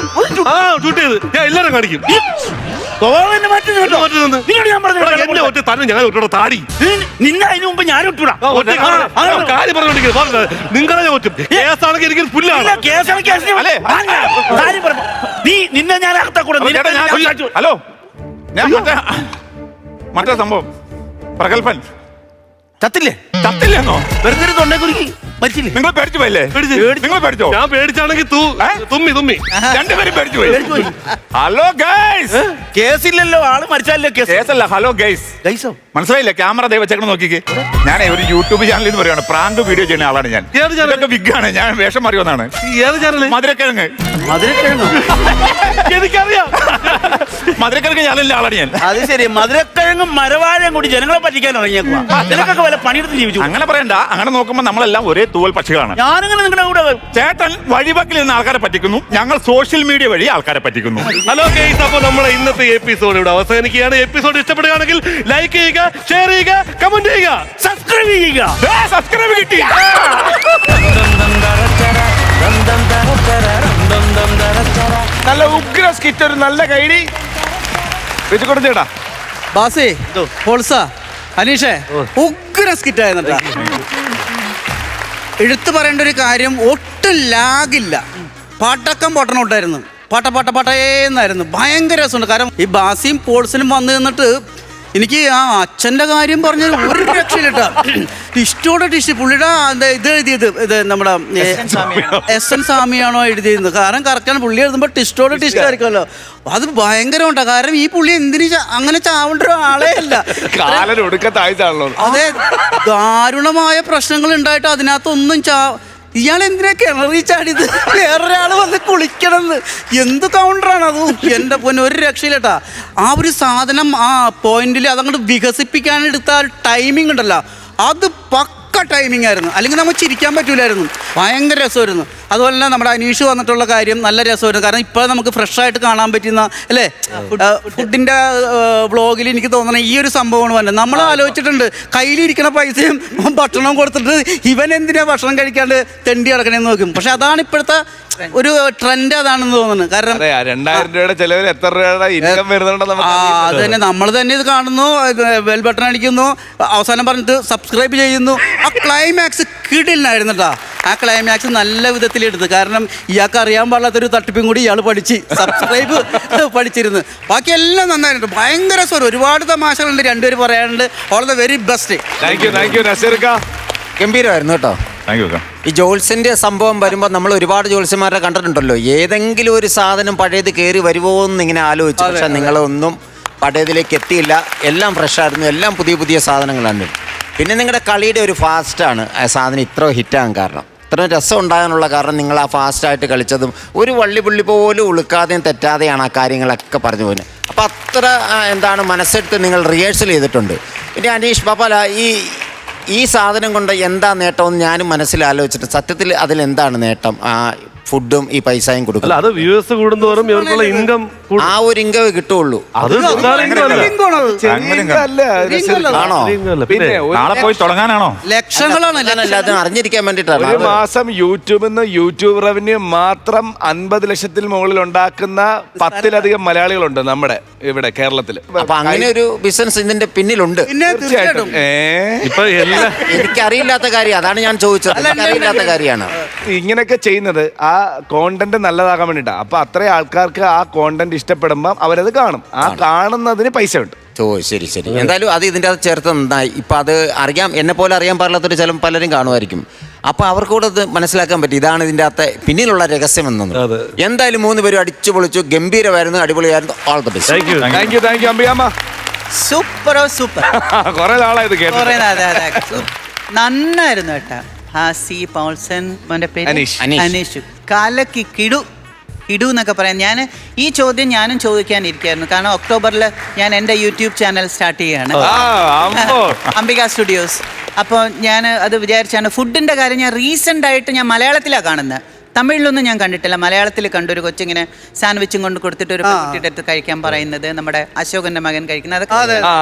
ആ ഷൂട്ട് ചെയ്ത് ഞാൻ എല്ലാവരും കാണിക്കും. എന്നെ ഒറ്റ തന്നെ ഞാൻ ഒറ്റോടെ താടി. നിന്നെ അതിന് മുമ്പ് ഞാൻ ഒറ്റൂടാ. കാര്യം പറഞ്ഞോണ്ടിരിക്കുന്നത് നിങ്ങളെ ഒറ്റും. കേസാണെങ്കിൽ എനിക്ക് പുല്ലാണ്. നീ നിന്നെ ഞാൻ അകത്താ കൂടെ. ഹലോ, ഞാൻ മറ്റേ സംഭവം പ്രഗൽഭൻ ചത്തില്ലെന്നോ? വെറുതെ തൊണ്ടേ കുരുക്കി മരിച്ചില്ലേ? നിങ്ങൾ പേടിച്ചു പോയല്ലേ? നിങ്ങൾ പേടിച്ചോ? ഞാൻ പേടിച്ചാണെങ്കിൽ തുമ്മി രണ്ടുപേരും പേടിച്ചു പോയി. ഹലോ ഗൈസ്, കേസില്ലല്ലോ, ആള് മരിച്ചാലല്ലോ കേസല്ല. ഹലോ ഗൈസ്, ഗൈസോ മനസ്സിലായില്ല? ക്യാമറ ദൈവം വെച്ചേക്കണം നോക്കിക്കേ. ഞാൻ ഒരു യൂട്യൂബ് ചാനലിൽ നിന്ന് പറയുകയാണ്. പ്രാങ്ക് വീഡിയോ ചെയ്യുന്ന ആളാണ് ഞാൻ. ഇതൊക്കെ വിഗാണ്. ഞാൻ വേഷം അറിയുമെന്നാണ്. ഏത് ചാനല്? മധുരക്കിഴങ്ങ്. എനിക്കറിയാം. മധുരക്കിഴങ്ങ് ചാനലിലെ ആളാണ് ഞാൻ. അത് ശരി. മധുരക്കിഴങ്ങും മരവാഴയും കൂടി ജനങ്ങളെ പറ്റിക്കാൻ ഇറങ്ങിയേക്കുവാ. നിനക്കൊക്കെ വല്ല പണിയെടുത്ത് ജീവിച്ചു. അങ്ങനെ പറയണ്ട. അങ്ങനെ നോക്കുമ്പോൾ നമ്മളെല്ലാം ഒരേ തൂവൽ പക്ഷികളാണ്. ഞാനിങ്ങനെ നിങ്ങളുടെ കൂടെ ചേട്ടൻ വഴിവക്കിൽ നിന്ന് ആൾക്കാരെ പറ്റിക്കുന്നു, ഞങ്ങൾ സോഷ്യൽ മീഡിയ വഴി ആൾക്കാരെ പറ്റിക്കുന്നു. ഹലോ ഗൈസ്, അപ്പോൾ നമ്മുടെ ഇന്നത്തെ എപ്പിസോഡ് ഇവിടെ അവസാനിക്കുകയാണ്. എപ്പിസോഡ് ഇഷ്ടപ്പെടുകയാണെങ്കിൽ ലൈക്ക് ചെയ്യുക, ഷെയർ ചെയ്യുക, കമന്റ് ചെയ്യുക, സബ്സ്ക്രൈബ് ചെയ്യുക. സബ്സ്ക്രൈബ് കിട്ടി. നല്ല ഉഗ്ര സ്കിറ്റ്, ഒരു നല്ല കൈഡി വെച്ച് കൊടുത്തേടാ. ബാസേ, ഹോൾസ, അനീഷേ, ഉഗ്ര സ്കിറ്റായിരുന്നട്ടാ. എടുത്തു പറയേണ്ട ഒരു കാര്യം, ഒട്ടും ലാഗില്ല. പടക്കം പൊട്ടണോട്ടായിരുന്നു. പട്ടേന്നായിരുന്നു. ഭയങ്കര രസമുണ്ട്. കാരണം ഈ ബാസിയും പോൾസിനും വന്നു നിന്നിട്ട് എനിക്ക് ആ അച്ഛൻ്റെ കാര്യം പറഞ്ഞത് ഒരു രക്ഷയിലിട്ടാ. ടിസ്റ്റോടെ ടിസ്റ്റ് പുള്ളിയുടെ ഇത് എഴുതിയത് ഇത് നമ്മുടെ SN സ്വാമിയാണോ എഴുതിയിരുന്നത്? കാരണം കറക്റ്റാണ്. പുള്ളി എഴുതുമ്പോൾ ടിസ്റ്റോടെ ടിസ്റ്റ് ആയിരിക്കുമല്ലോ. അത് ഭയങ്കരമുണ്ടാ. കാരണം ഈ പുള്ളി എന്തിനു അങ്ങനെ ചാവേണ്ട ഒരാളേ അല്ല. അതെ, ദാരുണമായ പ്രശ്നങ്ങൾ ഉണ്ടായിട്ട് അതിനകത്തൊന്നും ഇയാൾ എന്തിനാ കിണറി ചാടിയത്? വേറൊരാൾ വന്ന് കുളിക്കണമെന്ന്. എന്ത് കൗണ്ടറാണ് അത്? എൻ്റെ പൊന്നെ, ഒരു രക്ഷയില്ലട്ടാ. ആ ഒരു സാധനം ആ പോയിന്റിൽ അതങ്ങോട്ട് വികസിപ്പിക്കാൻ എടുത്ത ടൈമിംഗ് ഉണ്ടല്ലോ, അത് പക്ക ടൈമിംഗ് ആയിരുന്നു. അല്ലെങ്കിൽ നമുക്ക് ചിരിക്കാൻ പറ്റൂലായിരുന്നു. ഭയങ്കര രസമായിരുന്നു. അതുപോലെ തന്നെ നമ്മുടെ അനീഷ് വന്നിട്ടുള്ള കാര്യം നല്ല രസമായിരുന്നു. കാരണം ഇപ്പോൾ നമുക്ക് ഫ്രഷായിട്ട് കാണാൻ പറ്റുന്ന അല്ലേ, ഫുഡിൻ്റെ വ്ളോഗിൽ എനിക്ക് തോന്നണം ഈ ഒരു സംഭവമാണ് വന്നത്. നമ്മൾ ആലോചിച്ചിട്ടുണ്ട്, കയ്യിലിരിക്കുന്ന പൈസയും ഭക്ഷണവും കൊടുത്തിട്ട് ഇവൻ എന്തിനാ ഭക്ഷണം കഴിക്കാണ്ട് തെണ്ടി കിടക്കണേന്ന് നോക്കും. പക്ഷെ അതാണ് ഇപ്പോഴത്തെ ഒരു ട്രെൻഡ്, അതാണെന്ന് തോന്നുന്നു. കാരണം 2000 രൂപയുടെ ചെലവിൽ എത്ര രൂപയുടെ ഇൻകം വരുന്നുണ്ടോ? അത് തന്നെ, നമ്മൾ തന്നെ ഇത് കാണുന്നു, ബെൽ ബട്ടൺ അടിക്കുന്നു, അവസാനം പറഞ്ഞിട്ട് സബ്സ്ക്രൈബ് ചെയ്യുന്നു. ആ ക്ലൈമാക്സ് കിടിലായിരുന്നു കേട്ടോ. ആ ക്ലൈമാക്സ് നല്ല വിധത്തിൽ എടുത്ത്. കാരണം ഇയാൾക്ക് അറിയാൻ പാടില്ലാത്തൊരു തട്ടിപ്പും കൂടി ഇയാൾ പഠിച്ച് സബ്സ്ക്രൈബ് പഠിച്ചിരുന്നു. ബാക്കിയെല്ലാം നന്നായിട്ടുണ്ട്. ഭയങ്കര സ്വരം, ഒരുപാട് തമാശകളുണ്ട്. രണ്ടുപേരും പറയാനുണ്ട്. All the very best. ഗംഭീരമായിരുന്നു കേട്ടോ. ഈ ജോൾസിന്റെ സംഭവം വരുമ്പോൾ നമ്മൾ ഒരുപാട് ജോത്സ്യന്മാരെ കണ്ടിട്ടുണ്ടല്ലോ. ഏതെങ്കിലും ഒരു സാധനം പഴയത് കയറി വരുമോ എന്ന് ഇങ്ങനെ ആലോചിച്ചു. പക്ഷെ നിങ്ങളൊന്നും പഴയതിലേക്ക് എത്തിയില്ല. എല്ലാം ഫ്രഷായിരുന്നു, എല്ലാം പുതിയ പുതിയ സാധനങ്ങളാണ്. പിന്നെ നിങ്ങളുടെ കളിയുടെ ഒരു ഫാസ്റ്റാണ് ആ സാധനം ഇത്ര ഹിറ്റാകാൻ കാരണം. ഇത്ര രസം ഉണ്ടാകാനുള്ള കാരണം നിങ്ങൾ ആ ഫാസ്റ്റായിട്ട് കളിച്ചതും ഒരു വള്ളിപുള്ളി പോലും ഉളുക്കാതെയും തെറ്റാതെയാണ് ആ കാര്യങ്ങളൊക്കെ പറഞ്ഞു പോകുന്നത്. അപ്പം അത്ര എന്താണ് മനസ്സെടുത്ത് നിങ്ങൾ റിഹേഴ്സൽ ചെയ്തിട്ടുണ്ട്. പിന്നെ അനീഷ് പാപ്പാല ഈ സാധനം കൊണ്ട് എന്താ നേട്ടമെന്ന് ഞാനും മനസ്സിലാലോചിച്ചിട്ട് സത്യത്തിൽ അതിലെന്താണ് നേട്ടം? ആ ഫുഡും ഈ പൈസയും കൊടുക്കും. അത് വ്യൂവേഴ്സ് കൂടുന്നതോറും ഇവർക്കുള്ള ഇൻകം ആ ഒരു ഇൻകം കിട്ടുള്ളൂ. അത് ആണോ? പിന്നെ നാളെ പോയി തുടങ്ങാനാണോ? ലക്ഷങ്ങളാണ് എല്ലാത്തിനും അറിഞ്ഞിരിക്കാൻ വേണ്ടിയിട്ടാണ്. ഒരു മാസം യൂട്യൂബിൽ നിന്ന് യൂട്യൂബ് റവന്യൂ മാത്രം 50 ലക്ഷത്തിൽ മുകളിൽ ഉണ്ടാക്കുന്ന 10-ലധികം മലയാളികളുണ്ട് നമ്മുടെ ഇവിടെ കേരളത്തിൽ. അപ്പൊ അങ്ങനെ ഒരു ബിസിനസ് ഇതിന്റെ പിന്നിലുണ്ട്. പിന്നെ തീർച്ചയായിട്ടും ഇപ്പൊ എല്ലാ എനിക്കറിയില്ലാത്ത കാര്യം അതാണ് ഞാൻ ചോദിച്ചത്. എനിക്കറിയില്ലാത്ത കാര്യമാണ്. ഇങ്ങനെയൊക്കെ ചെയ്യുന്നത് ആ കോണ്ടന്റ് നല്ലതാകാൻ വേണ്ടിയിട്ടാണ്. അപ്പൊ അത്രയും ആൾക്കാർക്ക് ആ കോണ്ടന്റ് ഇഷ്ടപ്പെടുമ്പോൾ അവരത് കാണും. ആ കാണുന്നതിന് പൈസ ഉണ്ട്. ശരി. എന്തായാലും അത് ഇതിൻ്റെ അത് ചേർത്ത് നന്നായി. ഇപ്പം അത് അറിയാം, എന്നെ പോലെ അറിയാൻ പാടില്ലാത്തൊരു ചില പലരും കാണുമായിരിക്കും. അപ്പൊ അവർക്ക് കൂടെ അത് മനസ്സിലാക്കാൻ പറ്റി ഇതാണ് ഇതിൻ്റെ അകത്തെ പിന്നിലുള്ള രഹസ്യം എന്നൊന്നും. എന്തായാലും 3 പേരും അടിച്ചു പൊളിച്ചു, ഗംഭീരമായിരുന്നു, അടിപൊളിയായിരുന്നു. All the best. Thank you അമ്പിയാമ്മ. സൂപ്പറോ സൂപ്പർ. കുറെ നാളായത് കേട്ടോ. നന്നായിരുന്നു കേട്ടാ. ഹാസി പൗൾസൺ മോന്റെ പേര് അനീഷ് കാലക്ക് കിടു എന്നൊക്കെ പറയാം. ഞാൻ ഈ ചോദ്യം ഞാനും ചോദിക്കാനിരിക്കായിരുന്നു. കാരണം ഒക്ടോബറിൽ ഞാൻ എൻ്റെ യൂട്യൂബ് ചാനൽ സ്റ്റാർട്ട് ചെയ്യുകയാണ്, അംബിക സ്റ്റുഡിയോസ്. അപ്പോൾ ഞാൻ അത് വിചാരിച്ചാണ് ഫുഡിൻ്റെ കാര്യം. ഞാൻ റീസെൻ്റ് ആയിട്ട് ഞാൻ മലയാളത്തിലാണ് കാണുന്നത്, തമിഴിലൊന്നും ഞാൻ കണ്ടിട്ടില്ല. മലയാളത്തിൽ കണ്ടൊരു കൊച്ചിങ്ങനെ സാൻഡ്വിച്ചും കൊണ്ട് കൊടുത്തിട്ട് ഒരു കുട്ടിയുടെ അടുത്ത് കഴിക്കാൻ പറയുന്നത്, നമ്മുടെ അശോകന്റെ മകൻ കഴിക്കുന്നത്.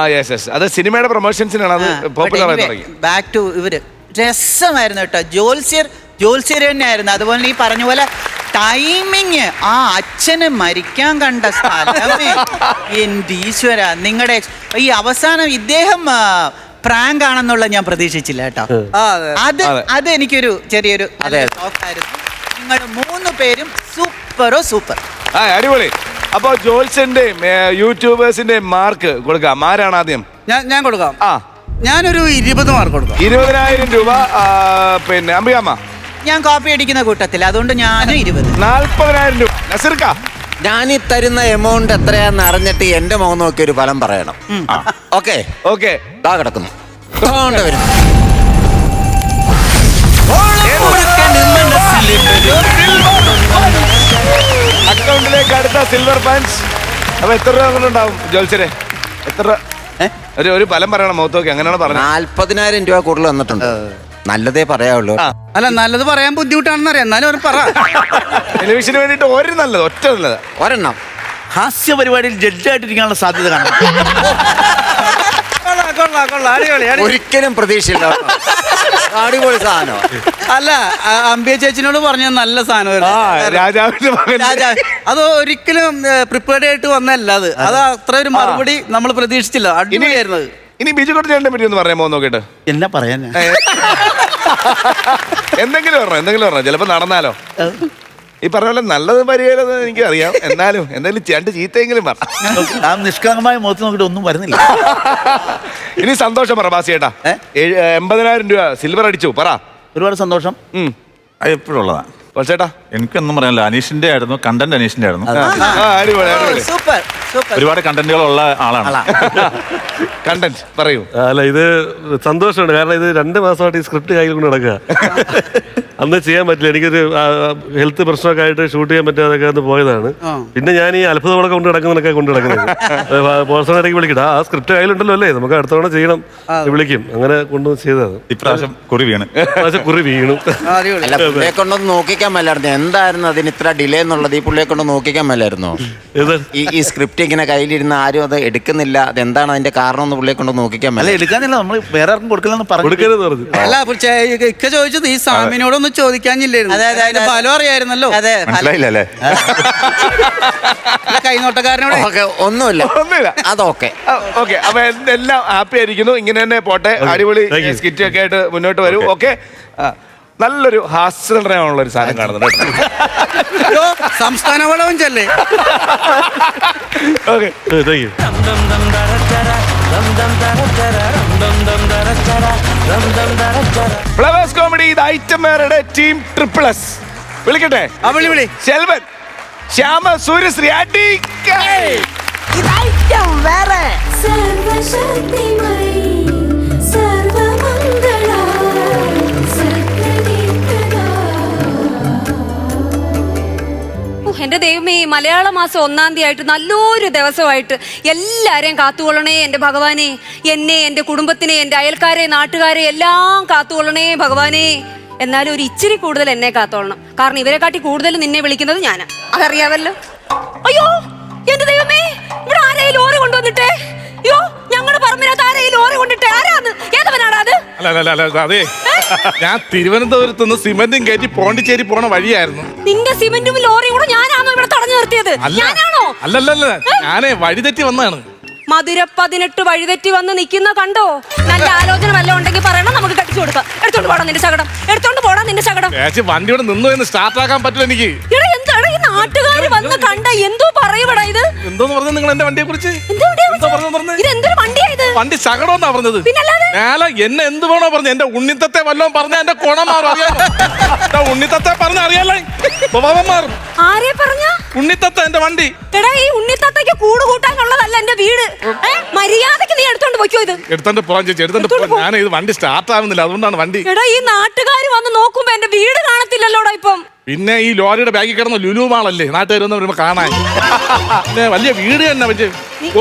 അത് സിനിമയുടെ പ്രൊമോഷൻസിനാണ് ബാക്ക് ടു ഇവര് രസമായിരുന്നു കേട്ടോ. ജോത്സ്യർ തന്നെയായിരുന്നു. അതുപോലെ ഈ പറഞ്ഞ പോലെ ടൈമിങ്, ആ അച്ഛന് മരിക്കാൻ കണ്ട സ്ഥലമേ എൻ്റെ ഈശ്വര. നിങ്ങളുടെ ഈ അവസാനം ഇദ്ദേഹം പ്രാങ്ക് ആണെന്നുള്ള ഞാൻ പ്രതീക്ഷിച്ചില്ല കേട്ടോ. അത് എനിക്കൊരു ചെറിയൊരു ഷോക്കായിരുന്നു. നിങ്ങൾ 3 പേരും സൂപ്പർ. അടിപൊളി. അപ്പൊ ജോത്സ്യന്റെയും യൂട്യൂബേഴ്സിന്റെയും മാർക്ക് കൊടുക്കാം. ആരാണ് ആദ്യം? ഞാൻ കൊടുക്കാം. ഞാനൊരു 20 മാർക്ക് കൊടുക്കാം. 20,000 രൂപ. പിന്നെ അമ്പിയാമ്മ? ഞാൻ കോപ്പി അടിക്കുന്ന കൂട്ടത്തിൽ, അതുകൊണ്ട് ഞാൻ 20. 40,000 രൂപ. നസീർക്ക? ഞാൻ ഈ തരുന്ന എമൗണ്ട് എത്രയാന്ന് അറിഞ്ഞിട്ട് എന്റെ മുഖം നോക്കി ഒരു ഫലം പറയണം. ഓക്കെ ദാ കിടക്കുന്നു. അക്കൗണ്ടിലേക്ക് അടുത്ത സിൽവർ പഞ്ച്. അപ്പൊ എത്ര രൂപ കൊണ്ടുണ്ടാവും ജോത്സ്യരെ? എത്ര ഒരു ഫലം പറയണം മുഖത്ത് നോക്കി. അങ്ങനെയാണ് പറഞ്ഞത്. 40,000 രൂപ കൂടുതൽ വന്നിട്ടുണ്ട്. നല്ലതേ പറയാവുള്ളൂ. അല്ല, നല്ലത് പറയാൻ ബുദ്ധിമുട്ടാണെന്ന് അറിയാം, എന്നാലും ഒരു പറ. ടെലിവിഷന് വേണ്ടിട്ട് ഒരു നല്ലത്, ഒറ്റ നല്ലത് ഒരെണ്ണം. ഹാസ്യ പരിപാടിയിൽ ജഡ്ജായിട്ടിരിക്കാനുള്ള സാധ്യത കാണാം. ഒരിക്കലും പ്രതീക്ഷയില്ല. അടിപൊളി സാധനം. അല്ല, അമ്പിയ ചേച്ചിനോട് പറഞ്ഞ നല്ല സാധനമായിരുന്നു. രാജാവിന്റെ മകൻ. അത് ഒരിക്കലും പ്രിപ്പയർഡ് ആയിട്ട് വന്നല്ല. അത് അത്ര ഒരു മറുപടി നമ്മൾ പ്രതീക്ഷിച്ചില്ല. അടിപൊളിയായിരുന്നു. ഇനി ബിജു കൊട്ട ചേട്ടനെ പറ്റി ഒന്ന് പറയാമോ നോക്കിട്ട്? എന്നാ പറയാൻ? എന്തെങ്കിലും പറഞ്ഞോ, ചിലപ്പോ നടന്നാലോ. ഈ പറഞ്ഞ പോലെ നല്ലത് പരിഹാരം എനിക്ക് അറിയാം. എന്നാലും എന്തെങ്കിലും രണ്ട് ചീത്തയെങ്കിലും പറ. ആ നിഷ്കളങ്കമായ മുഖത്ത് നോക്കിട്ട് ഒന്നും വരുന്നില്ല. ഇനി സന്തോഷം പറ ബാസി ചേട്ടാ. 80,000 രൂപ സിൽവർ അടിച്ചു. പറ. ഒരുപാട് സന്തോഷം. അത് എപ്പോഴും ഉള്ളതാണ് ചേട്ടാ. എനിക്കൊന്നും പറയാനില്ല. അനീഷിന്റെ ആയിരുന്നു കണ്ടന്റ്. അനീഷിന്റെ ആയിരുന്നു. സൂപ്പർ. ഒരുപാട് കണ്ടന്റുകളുള്ള ആളാണ്. കണ്ടന്റ് പറയൂ. അല്ല, ഇത് സന്തോഷമുണ്ട്. കാരണം ഇത് 2 മാസമായിട്ട് ഈ സ്ക്രിപ്റ്റ് കയ്യിൽ കൊണ്ട് നടക്കുക. അന്ന് ചെയ്യാൻ പറ്റില്ല. എനിക്കൊരു ഹെൽത്ത് പ്രശ്നമൊക്കെ ആയിട്ട് ഷൂട്ട് ചെയ്യാൻ പറ്റാതൊക്കെ അന്ന് പോയതാണ്. പിന്നെ ഞാൻ ഈ അത്ഭുതങ്ങളൊക്കെ കൊണ്ട് നടക്കുന്നതൊക്കെ കൊണ്ട് നടക്കുന്നത് പേഴ്സണായിട്ടേക്ക് വിളിക്കട്ടെ. ആ സ്ക്രിപ്റ്റ് കയ്യിലുണ്ടല്ലോ അല്ലേ, നമുക്ക് അടുത്ത തവണ ചെയ്യണം വിളിക്കും. അങ്ങനെ കൊണ്ടുവന്ന് ചെയ്തതാണ്. ഇപ്രാവശ്യം കുറി വീണു. അല്ല, പുള്ളിയെ കൊണ്ടൊന്ന് നോക്കിക്കാൻ മേലായിരുന്നു. എന്തായിരുന്നു അതിന് ഇത്ര ഡിലേ എന്നുള്ളത്? ഈ പുള്ളിയെ കൊണ്ട് നോക്കിക്കാൻ മേലായിരുന്നോ? ഈ സ്ക്രിപ്റ്റ് ഇങ്ങനെ കയ്യിലിരുന്ന് ആരും അത് എടുക്കുന്നില്ല, അതെന്താണ് അതിന്റെ കാരണം എന്ന് പുള്ളിയെ കൊണ്ട് നോക്കിക്കാൻ മേല. എടുക്കാനില്ല, നമ്മൾ വേറെ ആർക്കും കൊടുക്കില്ലെന്ന് പറഞ്ഞു. അല്ല, ഇക്ക ചോദിച്ചത് ഈ സാമിനോടൊന്നും ചോദിക്കാനില്ലായിരുന്നു. ഫലം അറിയായിരുന്നല്ലോ. മനസ്സിലായില്ലേ? കൈനോട്ടക്കാരനോട് ഒന്നുമില്ല. അതൊക്കെ ഓക്കെ. അപ്പൊ എല്ലാം ഹാപ്പി ആയിരിക്കുന്നു. ഇങ്ങനെ തന്നെ പോട്ടെ. അടിപൊളി സ്കിറ്റ് ഒക്കെ ആയിട്ട് മുന്നോട്ട് വരൂ. ഓക്കെ. നല്ലൊരു ഹാസ്യമുള്ള ഒരു സാധനം കാണുന്നുണ്ട്. സംസ്ഥാന വളവും ചെല്ലേ. ഓക്കെ. ഫ്ലവേഴ്സ് കോമഡി ഇത് ഐറ്റംമാരുടെ ടീം ട്രിപ്പിൾസ്. വിളിക്കട്ടെ? വിളി. ശെൽവൻ, ശ്യാമ, സൂര്യശ്രീ. അടി. ഐറ്റം വേറെ. സർവശക്തിമയി സർവമംഗള സത്യദീപ്തദാ. എന്റെ ദൈവമേ, മലയാള മാസം 1-ാം തീയതി ആയിട്ട് നല്ലൊരു ദിവസമായിട്ട് എല്ലാരെയും കാത്തുകൊള്ളണേ എന്റെ ഭഗവാനെ. എന്നെ, എന്റെ കുടുംബത്തിനെ, എന്റെ അയൽക്കാരെ, നാട്ടുകാരെ എല്ലാം കാത്തുകൊള്ളണേ ഭഗവാനെ. എന്നാലും ഒരു ഇച്ചിരി കൂടുതൽ എന്നെ കാത്തോളണം. കാരണം ഇവരെക്കാട്ടി കൂടുതൽ നിന്നെ വിളിക്കുന്നത് ഞാനാ, അതറിയാവല്ലോ. അയ്യോ എന്റെ ദൈവമേ, ഇവിടെ ആരെയും ലോറി കൊണ്ടുവന്നിട്ടേ. അയ്യോ ഞങ്ങളുടെ പറമ്പിനകത്ത് ആരെയും ലോറി കൊണ്ടിട്ടേ. ആരാന്ന്? ഏതവനാടാ അത്? അല്ല അതെ, ഞാൻ തിരുവനന്തപുരത്ത് നിന്ന് സിമന്റും കയറ്റി പോണ്ടിച്ചേരി പോണ വഴിയായിരുന്നു. നിന്റെ സിമന്റും ലോറിയും കൂടെ ഞാനാണോ ഇവിടെ തടഞ്ഞു നിർത്തിയത്? ഞാനാണോ? അല്ലല്ല, ഞാനേ വഴിതെറ്റി വന്നതാണ്. മധുര 18 വഴിതെറ്റി വന്ന് നിൽക്കുന്ന കണ്ടോ? നല്ല ആലോചന വല്ല ഉണ്ടെങ്കിൽ പറയണം, നമുക്ക് കടിച്ചു കൊടുക്കാം. എടുത്തോണ്ട് പോടാ നിന്റെ ശകടം, എടുത്തോണ്ട് പോടാ നിന്റെ ശകടം. വണ്ടി ഇവിടെ നിന്നു എന്ന് സ്റ്റാർട്ട് ആക്കാൻ പറ്റില്ല എനിക്ക്. എന്താണ് ഈ നാട്ടുകാര് വന്ന് കണ്ട എന്തോ പറയൂടാ ഇത്? എന്തോന്ന് പറഞ്ഞു നിങ്ങൾ എന്റെ വണ്ടിയെ കുറിച്ച്? ഇതെന്തൊരു വണ്ടിയാ ഇത്? വണ്ടി ശകടമെന്നാ പറഞ്ഞത്. മേലെ എന്നെ എന്ത് വേണോ പറഞ്ഞു. എന്റെ ഉണ്ണിത്തത്തെ വല്ലതും പറഞ്ഞ എന്റെ കുണം മാറും, അറിയാലോ. ഉണ്ണിത്തത്തെ പറഞ്ഞ അറിയാലോ, സ്വഭാവം മാറും. ആരെ പറഞ്ഞ? ഉണ്ണിത്തത്ത എന്റെ വണ്ടി. എടാ ഈ ഉണ്ണിത്തത്തയ്ക്ക് കൂട് കൂട്ടാനുള്ളതല്ല എന്റെ വീട്. മര്യാദക്ക് നീ എടുത്തോണ്ട് പോയിക്കോ ഇത്. എടുത്തോണ്ട് പോവാൻ ചേച്ചി, എടുത്തോണ്ട് പോവാൻ. ഞാൻ ഇത് വണ്ടി സ്റ്റാർട്ട് ആവുന്നില്ല, അതുകൊണ്ടാണ് വണ്ടി. എടാ ഈ നാട്ടുകാര് വന്ന് നോക്കുമ്പോ എന്റെ വീട് കാണത്തില്ലല്ലോടാ ഇപ്പം. പിന്നെ ഈ ലോറിയുടെ ബാഗിൽ കിടന്ന ലുലു മാളല്ലേ നാട്ടുകാർ വരുമ്പോ കാണാൻ. പിന്നെ വലിയ വീട് തന്നെ. പക്ഷേ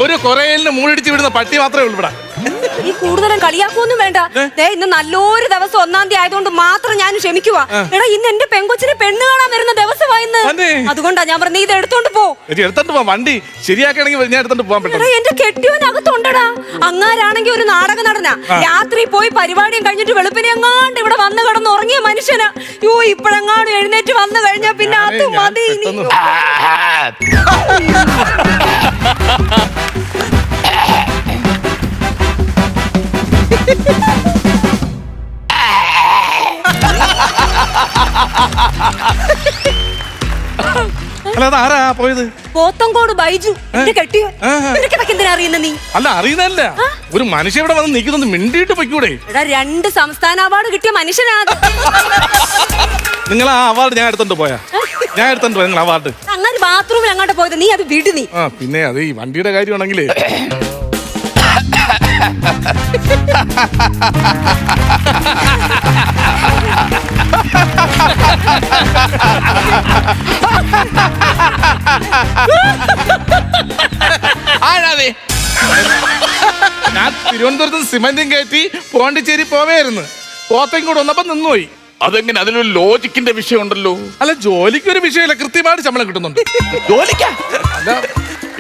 ഒരു കൊറയിലിന് മൂടിടിച്ച് വിടുന്ന പട്ടി മാത്രമേ ഉള്ളൂ ഇവിടെ. നീ കൂടുതലും കളിയാക്കൊന്നും വേണ്ട. ഇന്ന് നല്ലൊരു ദിവസം 1-ാം തീയതി ആയതുകൊണ്ട് മാത്രം ഞാൻ ക്ഷമിക്കുവാ. എടാ ഇന്ന് എന്റെ പെങ്കൊച്ചിനെ പെണ്ണ് കാണാൻ വരുന്ന ദിവസമായിന്ന്. അതുകൊണ്ടാ ഞാൻ പറഞ്ഞ ഇത് എടുത്തോണ്ട് പോ. എടുത്തോണ്ട് പോവാം, വണ്ടി ശരിയാക്കണെങ്കിൽ ഞാൻ എടുത്തോണ്ട് പോവാൻ പറ്റും. എന്റെ കെട്ടിയവനകത്തുണ്ടടാ. അങ്ങാരാണെങ്കിൽ ഒരു നാടക നടനാ. രാത്രി പോയി പരിപാടിയും കഴിഞ്ഞിട്ട് വെളുപ്പിനെ എങ്ങാണ്ട് ഇവിടെ വന്ന് കിടന്ന് ഉറങ്ങിയ മനുഷ്യന്. യോ ഇപ്പഴെങ്ങാണ്ട് എഴുന്നേറ്റ് വന്നു കഴിഞ്ഞാ പിന്നെ അത് മതി. അല്ലാതെ ആരാ പോയത്? പോത്തങ്കോട് ബൈജു എന്റെ കെട്ടിയോ. നിനക്കിതൊക്കെ എന്തിനാ അറിയുന്ന നീ? അല്ല അറിയുന്നല്ല, ഒരു മനുഷ്യ ഇവിടെ വന്ന് നിൽക്കുന്നത് മിണ്ടിയിട്ട് പൊയ്ക്കൂടെ? എടാ 2 സംസ്ഥാന അവാർഡ് കിട്ടിയ മനുഷ്യനാ. നിങ്ങൾ ആ അവാർഡ് ഞാൻ എടുത്തോണ്ട് പോയാ? ഞാൻ എടുത്തോണ്ട് പോയ നിങ്ങൾ അവാർഡ്? അങ്ങനെ ബാത്റൂമിൽ അങ്ങോട്ട് പോയത് നീ അത് വിട് നീ. പിന്നെ അത് ഈ വണ്ടിയുടെ കാര്യമാണെങ്കിലേ ഞാൻ തിരുവനന്തപുരത്ത് സിമന്റും കയറ്റി പോണ്ടിച്ചേരി പോവേയിരുന്നു. പോത്തേം കൂടെ വന്നപ്പോ നിന്നുപോയി. അതെങ്ങനെ? അതിലൊരു ലോജിക്കിന്റെ വിഷയം ഉണ്ടല്ലോ. അല്ല ജോലിക്ക് ഒരു വിഷയമില്ല, കൃത്യമായിട്ട് ശമ്പളം കിട്ടുന്നുണ്ട്. ജോലിക്കാ?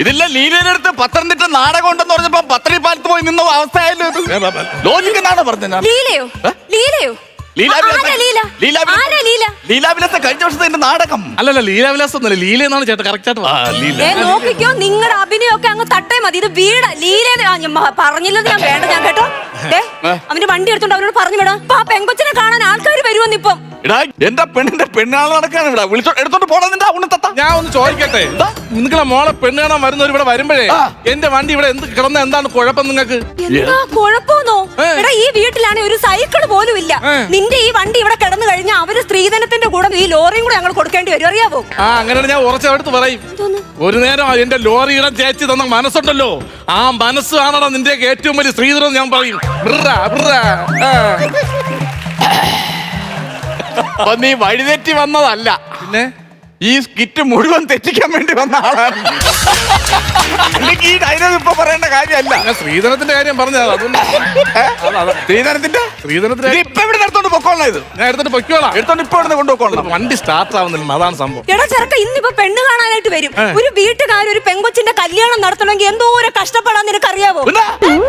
ഇതില്ല, ലീലയുടെ അടുത്ത് പത്തനംതിട്ട നാടകം ഉണ്ടെന്ന് പറഞ്ഞപ്പോ പത്തനിപ്പാലത്ത് പോയി നിന്ന അവസ്ഥയായല്ലോ. ലോജിക്ക് എന്നാണ് പറഞ്ഞത്. ലീലയോ? ലീലയോ? ലീലാവിലാസം കഴിഞ്ഞ വർഷത്തെ എന്റെ നാടകം. അല്ലല്ല ലീലാവിലാസം ഒന്നല്ല, ലീല എന്നാണ് ചേട്ടാ കറക്റ്റ് ആയിട്ട്. നോക്കിക്കോ, നിങ്ങളുടെ അഭിനയൊക്കെ അങ്ങ് തട്ടേ മതി. ഇത് വീട് ലീല പറഞ്ഞില്ലെന്ന് ഞാൻ വേണ്ട ഞാൻ കേട്ടോ. അവന്റെ വണ്ടി എടുത്തോണ്ട് അവനോട് പറഞ്ഞു വിടാം. ആ പെങ്കൊച്ചിനെ കാണാൻ ആൾക്കാർ വരുമെന്ന് ഇപ്പം. എന്റെ പെണ്ണിന്റെ പെണ്ണാൾ നടക്കാണ് ഇവിടെ. എടുത്തോണ്ട് പോടാ നിന്റെ ഉണ്ണത്തത്ത. ഞാൻ ഒന്ന് ചോദിക്കട്ടെ, നിങ്ങളെ മോളെ പെണ്ണ് കാണാൻ വരുന്നവർ ഇവിടെ വരുമ്പോഴേ എന്റെ വണ്ടി ഇവിടെ എന്ത് കിടന്ന എന്താണ് കുഴപ്പം നിങ്ങൾക്ക്? എന്താ കുഴപ്പമൊന്നോ? എടാ ഈ വീട്ടിലാണെ ഒരു സൈക്കിൾ പോലും ഇല്ല. നിന്റെ ഈ വണ്ടി ഇവിടെ കിടന്നു കഴിഞ്ഞാൽ അവര് സ്ത്രീധനത്തിന്റെ കൂടെ ഈ ലോറിയും കൂടെ ഞങ്ങൾ കൊടുക്കേണ്ടി വരും, അറിയാവോ? അങ്ങനെയാണ് ഞാൻ ഉറച്ചെടുത്ത് പറയും. ഒരു നേരം എന്റെ ലോറി ഇടാൻ ചേച്ചി തന്ന മനസ്സുണ്ടല്ലോ, ആ മനസ്സാണോ നിന്റെ ഏറ്റവും വലിയ സ്ത്രീധനം ഞാൻ പറയും. നീ വഴിതെറ്റി വന്നതല്ല, പിന്നെ ഈ സ്കിറ്റ് മുഴുവൻ തെറ്റിക്കാൻ വേണ്ടി വന്ന ആളാണ്. ഈ ഡയലോഗ് ഇപ്പൊ പറയേണ്ട കാര്യമല്ല. ശ്രീധരത്തിന്റെ കാര്യം പറഞ്ഞത്. ശ്രീധരത്തിന്റെ ഇപ്പൊ ഇവിടെ എടുത്തോണ്ട് പൊക്കോളാം. ഇത് ഞാൻ എടുത്തോണ്ട് പൊക്കോളാം. എടുത്തോണ്ട് ഇപ്പൊ ഇവിടെ കൊണ്ടുപോക്കോളാം. വണ്ടി സ്റ്റാർട്ട് ആവുന്നില്ല, അതാണ് സംഭവം. എടാ ചെറുക്ക, ഇന്നിപ്പോ പെണ്ണ് കാണാനായിട്ട് വരും. ഒരു വീട്ടുകാർ ഒരു പെങ്കൊച്ചിന്റെ കല്യാണം നടത്തണമെങ്കിൽ എന്തോ ഒരു കഷ്ടപ്പെടാൻ നിനക്ക് അറിയാവോ?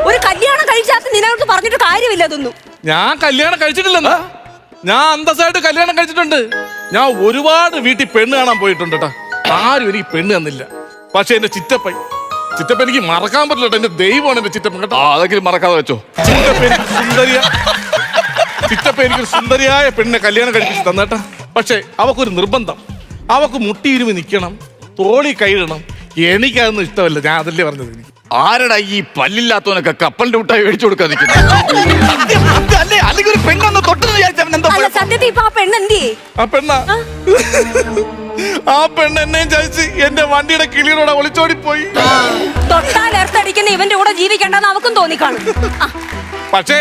ഒരു കല്യാണം കഴിച്ചാൽ നിനക്ക് പറഞ്ഞിട്ട് കാര്യമില്ല അതൊന്നും. ഞാൻ കല്യാണം കഴിച്ചിട്ടില്ലെന്ന്. ഞാൻ അന്തസ്സായിട്ട് കല്യാണം കഴിച്ചിട്ടുണ്ട്. ഞാൻ ഒരുപാട് വീട്ടിൽ പെണ്ണ് കാണാൻ പോയിട്ടുണ്ട് കേട്ടോ. ആരും എനിക്ക് പെണ്ണ് തന്നില്ല. പക്ഷെ എന്റെ ചിറ്റപ്പൻ എനിക്ക് മറക്കാൻ പറ്റില്ല. എന്റെ ദൈവമാണ് എന്റെ ചിറ്റപ്പൻ കേട്ടോ. അതൊക്കെ മറക്കാതെ വെച്ചോ. ചിറ്റപ്പൻ എനിക്കൊരു സുന്ദരിയായ പെണ്ണിനെ കല്യാണം കഴിപ്പിച്ച് തന്നേട്ടാ. പക്ഷെ അവക്കൊരു നിർബന്ധം, അവക്ക് മുട്ടിയിരുമി നിൽക്കണം, തോളി കൈയിടണം. എനിക്കതൊന്നും ഇഷ്ടമല്ല. ഞാൻ അതല്ലേ പറഞ്ഞത്. എനിക്ക് ആരടാ ഈ പല്ലില്ലാത്തവനൊക്കെ കപ്പലിന്റെ മുട്ടായി മേടിച്ചു കൊടുക്കാതിരിക്കുന്നത്? അല്ലെങ്കിൽ ഒരു പെണ്ണൊന്ന് തൊട്ടെന്ന് വിചാരിച്ചവൻ എന്തോ അല്ല സത്യത്തിൽ ഇപ്പൊ ആ പെണ്ണെന്തേ? ആ പെണ്ണ ആ പെണ്ണ് എന്നെയും ചതിച്ച് എന്റെ വണ്ടിയുടെ കിളിയോടെ ഒളിച്ചോടി പോയി. തൊട്ടാൽ എർത്തടിക്കുന്ന ഇവന്റെ കൂടെ ജീവിക്കണ്ടെന്ന് അവക്കും തോന്നിക്കാണും. പക്ഷേ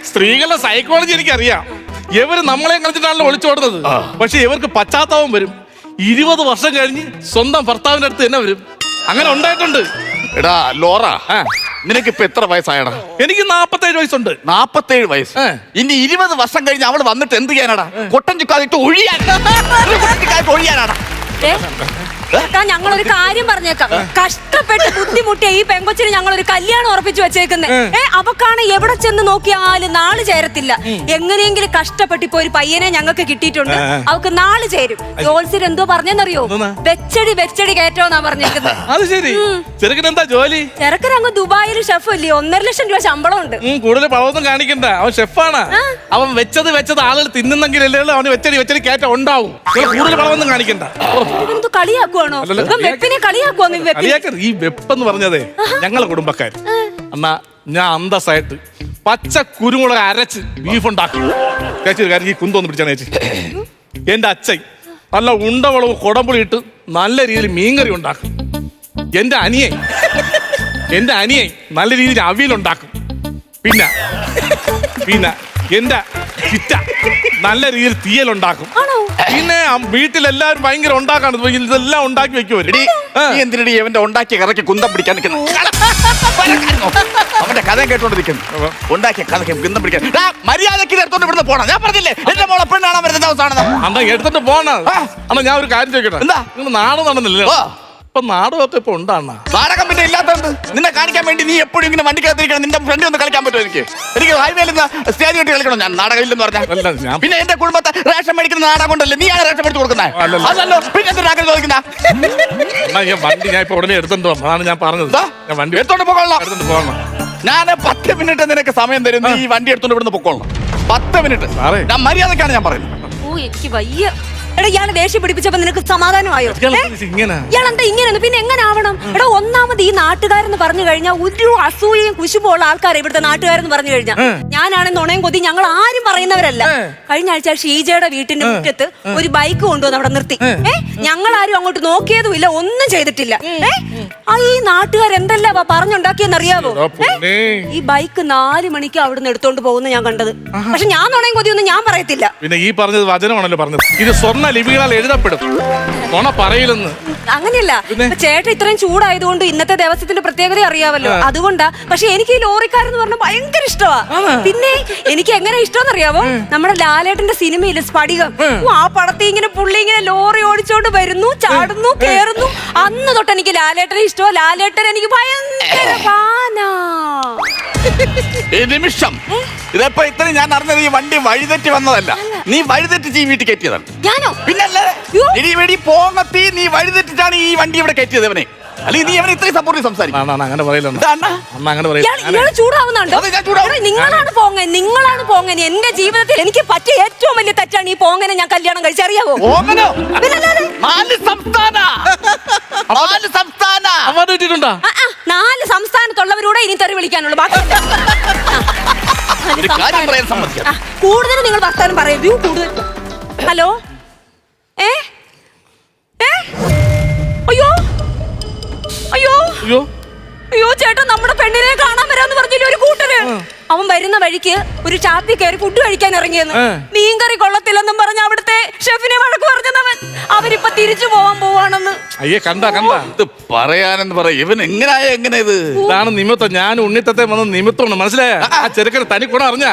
സ്ത്രീകളുടെ സൈക്കോളജി എനിക്കറിയാം. ഇവര് നമ്മളെ കളിച്ചിട്ടാണല്ലോ ഒളിച്ചോടുന്നത്. പക്ഷെ ഇവർക്ക് പശ്ചാത്താപം വരും. 20 വർഷം കഴിഞ്ഞ് സ്വന്തം ഭർത്താവിന്റെ അടുത്ത് തന്നെ വരും. അങ്ങനെ ഉണ്ടായിട്ടുണ്ട്. എടാ ലോറ, നിനക്ക് ഇപ്പൊ എത്ര വയസ്സായടാ? എനിക്ക് 47 വയസ്സുണ്ട്. 47 വയസ്സ്. ഇനി 20 വർഷം കഴിഞ്ഞ് അവള് വന്നിട്ട് എന്ത് ചെയ്യാനാടാ? കൊട്ടൻ ചുക്കാതിട്ട് ഒഴിയാനാടാ. ഞങ്ങളൊരു കാര്യം പറഞ്ഞേക്കാം. കഷ്ടപ്പെട്ട് ബുദ്ധിമുട്ടിയ ഈ പെങ്കൊച്ചിന് ഞങ്ങളൊരു കല്യാണം ഉറപ്പിച്ചു വെച്ചേക്കുന്നത്. അവക്കാണ് എവിടെ ചെന്ന് നോക്കിയാലും നാള് ചേരത്തില്ല. എങ്ങനെയെങ്കിലും കഷ്ടപ്പെട്ട് ഇപ്പൊ ഒരു പയ്യനെ ഞങ്ങൾക്ക് കിട്ടിയിട്ടുണ്ട്. അവക്ക് നാള് ചേരും. ജോത്സ്യർ എന്തോ പറഞ്ഞെന്നറിയോ? വെച്ചടി വെച്ചടി കയറ്റോന്നാ പറഞ്ഞേക്കുന്നത്. അത് ശരി. ചെറുക്കൻ എന്താ ജോലി? ചെറുക്കൻ അങ്ങ് ദുബായിൽ ഷെഫ് ഇല്ലേ, 1.5 ലക്ഷം രൂപ ശമ്പളം ഉണ്ട്. കൂടുതൽ പഴമൊന്നും കാണിക്കണ്ട. അവൻ ഷെഫാണ്. അവൻ വെച്ചത് ആളുകൾ തിന്നുന്നെങ്കിലല്ലേ അവന് വെച്ചടി കയറ്റം ഉണ്ടാവും. കൂടുതൽ പഴമൊന്നും കാണിക്കണ്ട. ഇവനെന്തോ കളിയാക്കുവാണോ? വെപ്പിനെ കളിയാക്കുവാന്ന്? ഈ വെപ്പെന്ന് പറഞ്ഞതേ ഞങ്ങളെ കുടുംബക്കാർ. എന്നാ ഞാൻ അന്തസ്സായിട്ട് പച്ച കുരുമുളക് അരച്ച് ബീഫ് ഉണ്ടാക്കും. ചേച്ചി കാര്യം ഈ കുന്തോന്ന് പിടിച്ചാണ് ചേച്ചി. എന്റെ അച്ഛൻ നല്ല ഉണ്ടവളവും കുടമ്പുളി ഇട്ട് നല്ല രീതിയിൽ മീൻകറി ഉണ്ടാക്കും. എന്റെ അനിയൻ നല്ല രീതിയിൽ അവിയലുണ്ടാക്കും. പിന്നെ എന്റെ ചിറ്റ നല്ല രീതിയിൽ തീയലുണ്ടാക്കും. പിന്നെ വീട്ടിലെല്ലാവരും ഭയങ്കര ഉണ്ടാക്കാണ്. ഇതെല്ലാം ഉണ്ടാക്കി വെക്കുവര്. എന്തിനടി അവന്റെ ഉണ്ടാക്കിയ കഥയ്ക്ക് കുന്തം പിടിക്കാൻ നിൽക്കുന്നു? അവന്റെ കഥ കേട്ടോണ്ടിരിക്കുന്നു. ഉണ്ടാക്കിയ കഥയ്ക്ക് കുന്തം പിടിക്കാൻ മര്യാദക്ക് എടുത്തോണ്ട് ഇവിടുന്ന് പോണം. ഞാൻ പറഞ്ഞില്ലേ എന്റെ മോളെ പെണ്ണാണ് വരുന്ന ദിവസമാണ്. അന്നാ എടുത്തിട്ട് പോണ. അന്നാ ഞാൻ ഒരു കാര്യം ചോദിക്കട്ടെ. എന്താ നിങ്ങൾ നാടകം നടന്നില്ലല്ലോ? ഇപ്പൊ നാടകമൊക്കെ ഇപ്പൊ ഉണ്ടാണ്. നാടകം പിന്നെ ഇല്ലാത്തത് നിന്നെ കാണിക്കാൻ വേണ്ടി നീ എപ്പോഴും ഇങ്ങനെ വണ്ടിക്കകത്തിരിക്കണം. നിന്റെ ഫ്രണ്ട് ഒന്ന് കളിക്കാൻ പറ്റുമോ? എനിക്ക് ഹൈവേയിൽ സ്റ്റേജ് കെട്ടി കളിക്കണം. ഞാൻ നാടകം ഇല്ലെന്ന് പറഞ്ഞാൽ പിന്നെ എന്റെ കുടുംബത്തെ റേഷൻ മേടിക്കുന്ന നാടകം കൊണ്ടല്ലേ നീയാണ് റേഷൻ മേടിച്ച് കൊടുക്കുന്നത്? അതല്ലോ പിന്നെ എന്തിനാണ് ചോദിക്കുന്ന? വണ്ടി ഞാൻ ഇപ്പൊ ഉടനെ എടുത്തോണ്ട് പോകാം. അതാണ് ഞാൻ പറഞ്ഞത്. ഞാൻ വണ്ടി എടുത്തോണ്ട് പോകണം. ഞാൻ 10 മിനിറ്റ് നിനക്ക് സമയം തരും. നീ ഈ വണ്ടി എടുത്തോണ്ട് ഇവിടുന്ന് പൊക്കോളണം. 10 മിനിറ്റ്. ഞാൻ മര്യാദക്കാണ് ഞാൻ പറയുന്നത്. ഓ എനിക്ക് വയ്യ. എടാ ഇയാളെ ദേഷ്യം പിടിപ്പിച്ചപ്പോ നിനക്ക് സമാധാനമായോ? ഇയാളെന്താ ഇങ്ങനെ? പിന്നെ എങ്ങനെ ആവണം? എടാ ഒന്നാമത് ഈ നാട്ടുകാരെന്ന് പറഞ്ഞു കഴിഞ്ഞാൽ ഒരു അസൂയയും കുശുമുള്ള ആൾക്കാരെ ഇവിടുത്തെ നാട്ടുകാരെന്ന് പറഞ്ഞു കഴിഞ്ഞാൽ. ഞാനാണെന്ന് നുണയും കൊതി ഞങ്ങൾ ആരും പറയുന്നവരല്ല. കഴിഞ്ഞ ആഴ്ച ഷീജയുടെ വീട്ടിന്റെ മുറ്റത്ത് ഒരു ബൈക്ക് കൊണ്ടുവന്ന് അവിടെ നിർത്തി. ഞങ്ങൾ ആരും അങ്ങോട്ട് നോക്കിയതുമില്ല, ഒന്നും ചെയ്തിട്ടില്ല. ഈ നാട്ടുകാർ എന്തെല്ലാം പറഞ്ഞുണ്ടാക്കിയെന്നറിയാവോ? ഈ ബൈക്ക് 4 മണിക്ക് അവിടുന്ന് എടുത്തോണ്ട് പോകുന്ന ഞാൻ കണ്ടത്. പക്ഷെ ഞാൻ നുണയും കൊതിയൊന്നും ഞാൻ പറയത്തില്ല. പിന്നെ ഈ പറഞ്ഞത് വചനമാണല്ലോ പറഞ്ഞത്. ഇത് ലിപികളാൽ എഴുതപ്പെടും. നുണ പറയില്ലെന്ന്. അങ്ങനെയല്ല. ചേട്ടൻ ഇത്രയും ചൂടായതുകൊണ്ട് ഇന്നത്തെ ദിവസത്തിന്റെ പ്രത്യേകത അറിയാമല്ലോ, അതുകൊണ്ടാ. പക്ഷെ എനിക്ക് ഈ ലോറിക്കാരെന്ന് പറഞ്ഞാൽ ഭയങ്കര ഇഷ്ടമാ. പിന്നെ എനിക്ക് എങ്ങനെ ഇഷ്ടമെന്ന് അറിയാമോ? നമ്മുടെ ലാലേട്ടന്റെ സിനിമയില് സ്ഫടികം. ആ പടത്തിൽ ഇങ്ങനെ പുള്ളി ഇങ്ങനെ ലോറി ഓടിച്ചോണ്ട് വരുന്നു, ചാടുന്നു, കേറുന്നു. അന്ന് തൊട്ട് എനിക്ക് ലാലേട്ടനെ ഇഷ്ടമാ. ലാലേട്ടൻ എനിക്ക് ഭയങ്കര ഫാനാ. നിമിഷം ഇതപ്പോ ഇത്രയും ഞാൻ അറിഞ്ഞത് ഈ വണ്ടി വഴിതെറ്റി വന്നതല്ല. നീ വഴിതെറ്റിച്ച് ഈ വീട്ടിൽ കയറ്റിയതാണ്. ഞാനോ? പിന്നല്ലേ പോങ്ങത്തി നീ വഴിതെറ്റിച്ചാണ് ഈ വണ്ടി ഇവിടെ കയറ്റിയത് അവനെ. അല്ലെങ്കിൽ നീ അവനെ ഇത്രയും സപ്പോർട്ട് സംസാരിക്കും. അങ്ങനെ പറയില്ല. ചൂടാവുന്നുണ്ടോ? നിങ്ങളാണ് പോങ്ങൻ. എന്റെ ജീവിതത്തിൽ എനിക്ക് പറ്റിയ ഏറ്റവും വലിയ തെറ്റാണ് ഈ പോങ്ങനെ ഞാൻ കല്യാണം കഴിച്ചറിയാവോ? 4 സംസ്ഥാനത്തുള്ളവരോടെ ഇനി തെറി വിളിക്കാനുള്ളൂ. കൂടുതൽ നിങ്ങൾ വർത്താനം പറയൂ. കൂടുതൽ. ഹലോ. അയ്യോ ചേട്ടാ, നമ്മുടെ പെണ്ണിനെ കാണാൻ വരാന്ന് പറഞ്ഞില്ലേ ഒരു കൂട്ടര്. അവൻ വരുന്ന വഴിക്ക് ഒരു ഷാപ്പിൽ കയറി ഫുഡ് കഴിക്കാൻ ഇറങ്ങിയെന്ന്. മീൻകറി കൊള്ളത്തില്ലെന്നും പറഞ്ഞ അവിടുത്തെ ഷെഫിനെ വഴക്ക് പറഞ്ഞവൻ. അവരിപ്പൊ തിരിച്ചു പോവാൻ പോവാണെന്ന്. അയ്യേ കണ്ട ഇത് പറയാനെന്ന് പറയും. ഇവൻ എങ്ങനെയായ എങ്ങനെ ഇതാണ് നിമിത്തം. ഞാൻ ഉണ്ണിത്തത്തെ വന്ന നിമിത്തമാണ്. മനസ്സിലായ? ആ ചെറുക്കന് തനിക്കൂടെ അറിഞ്ഞ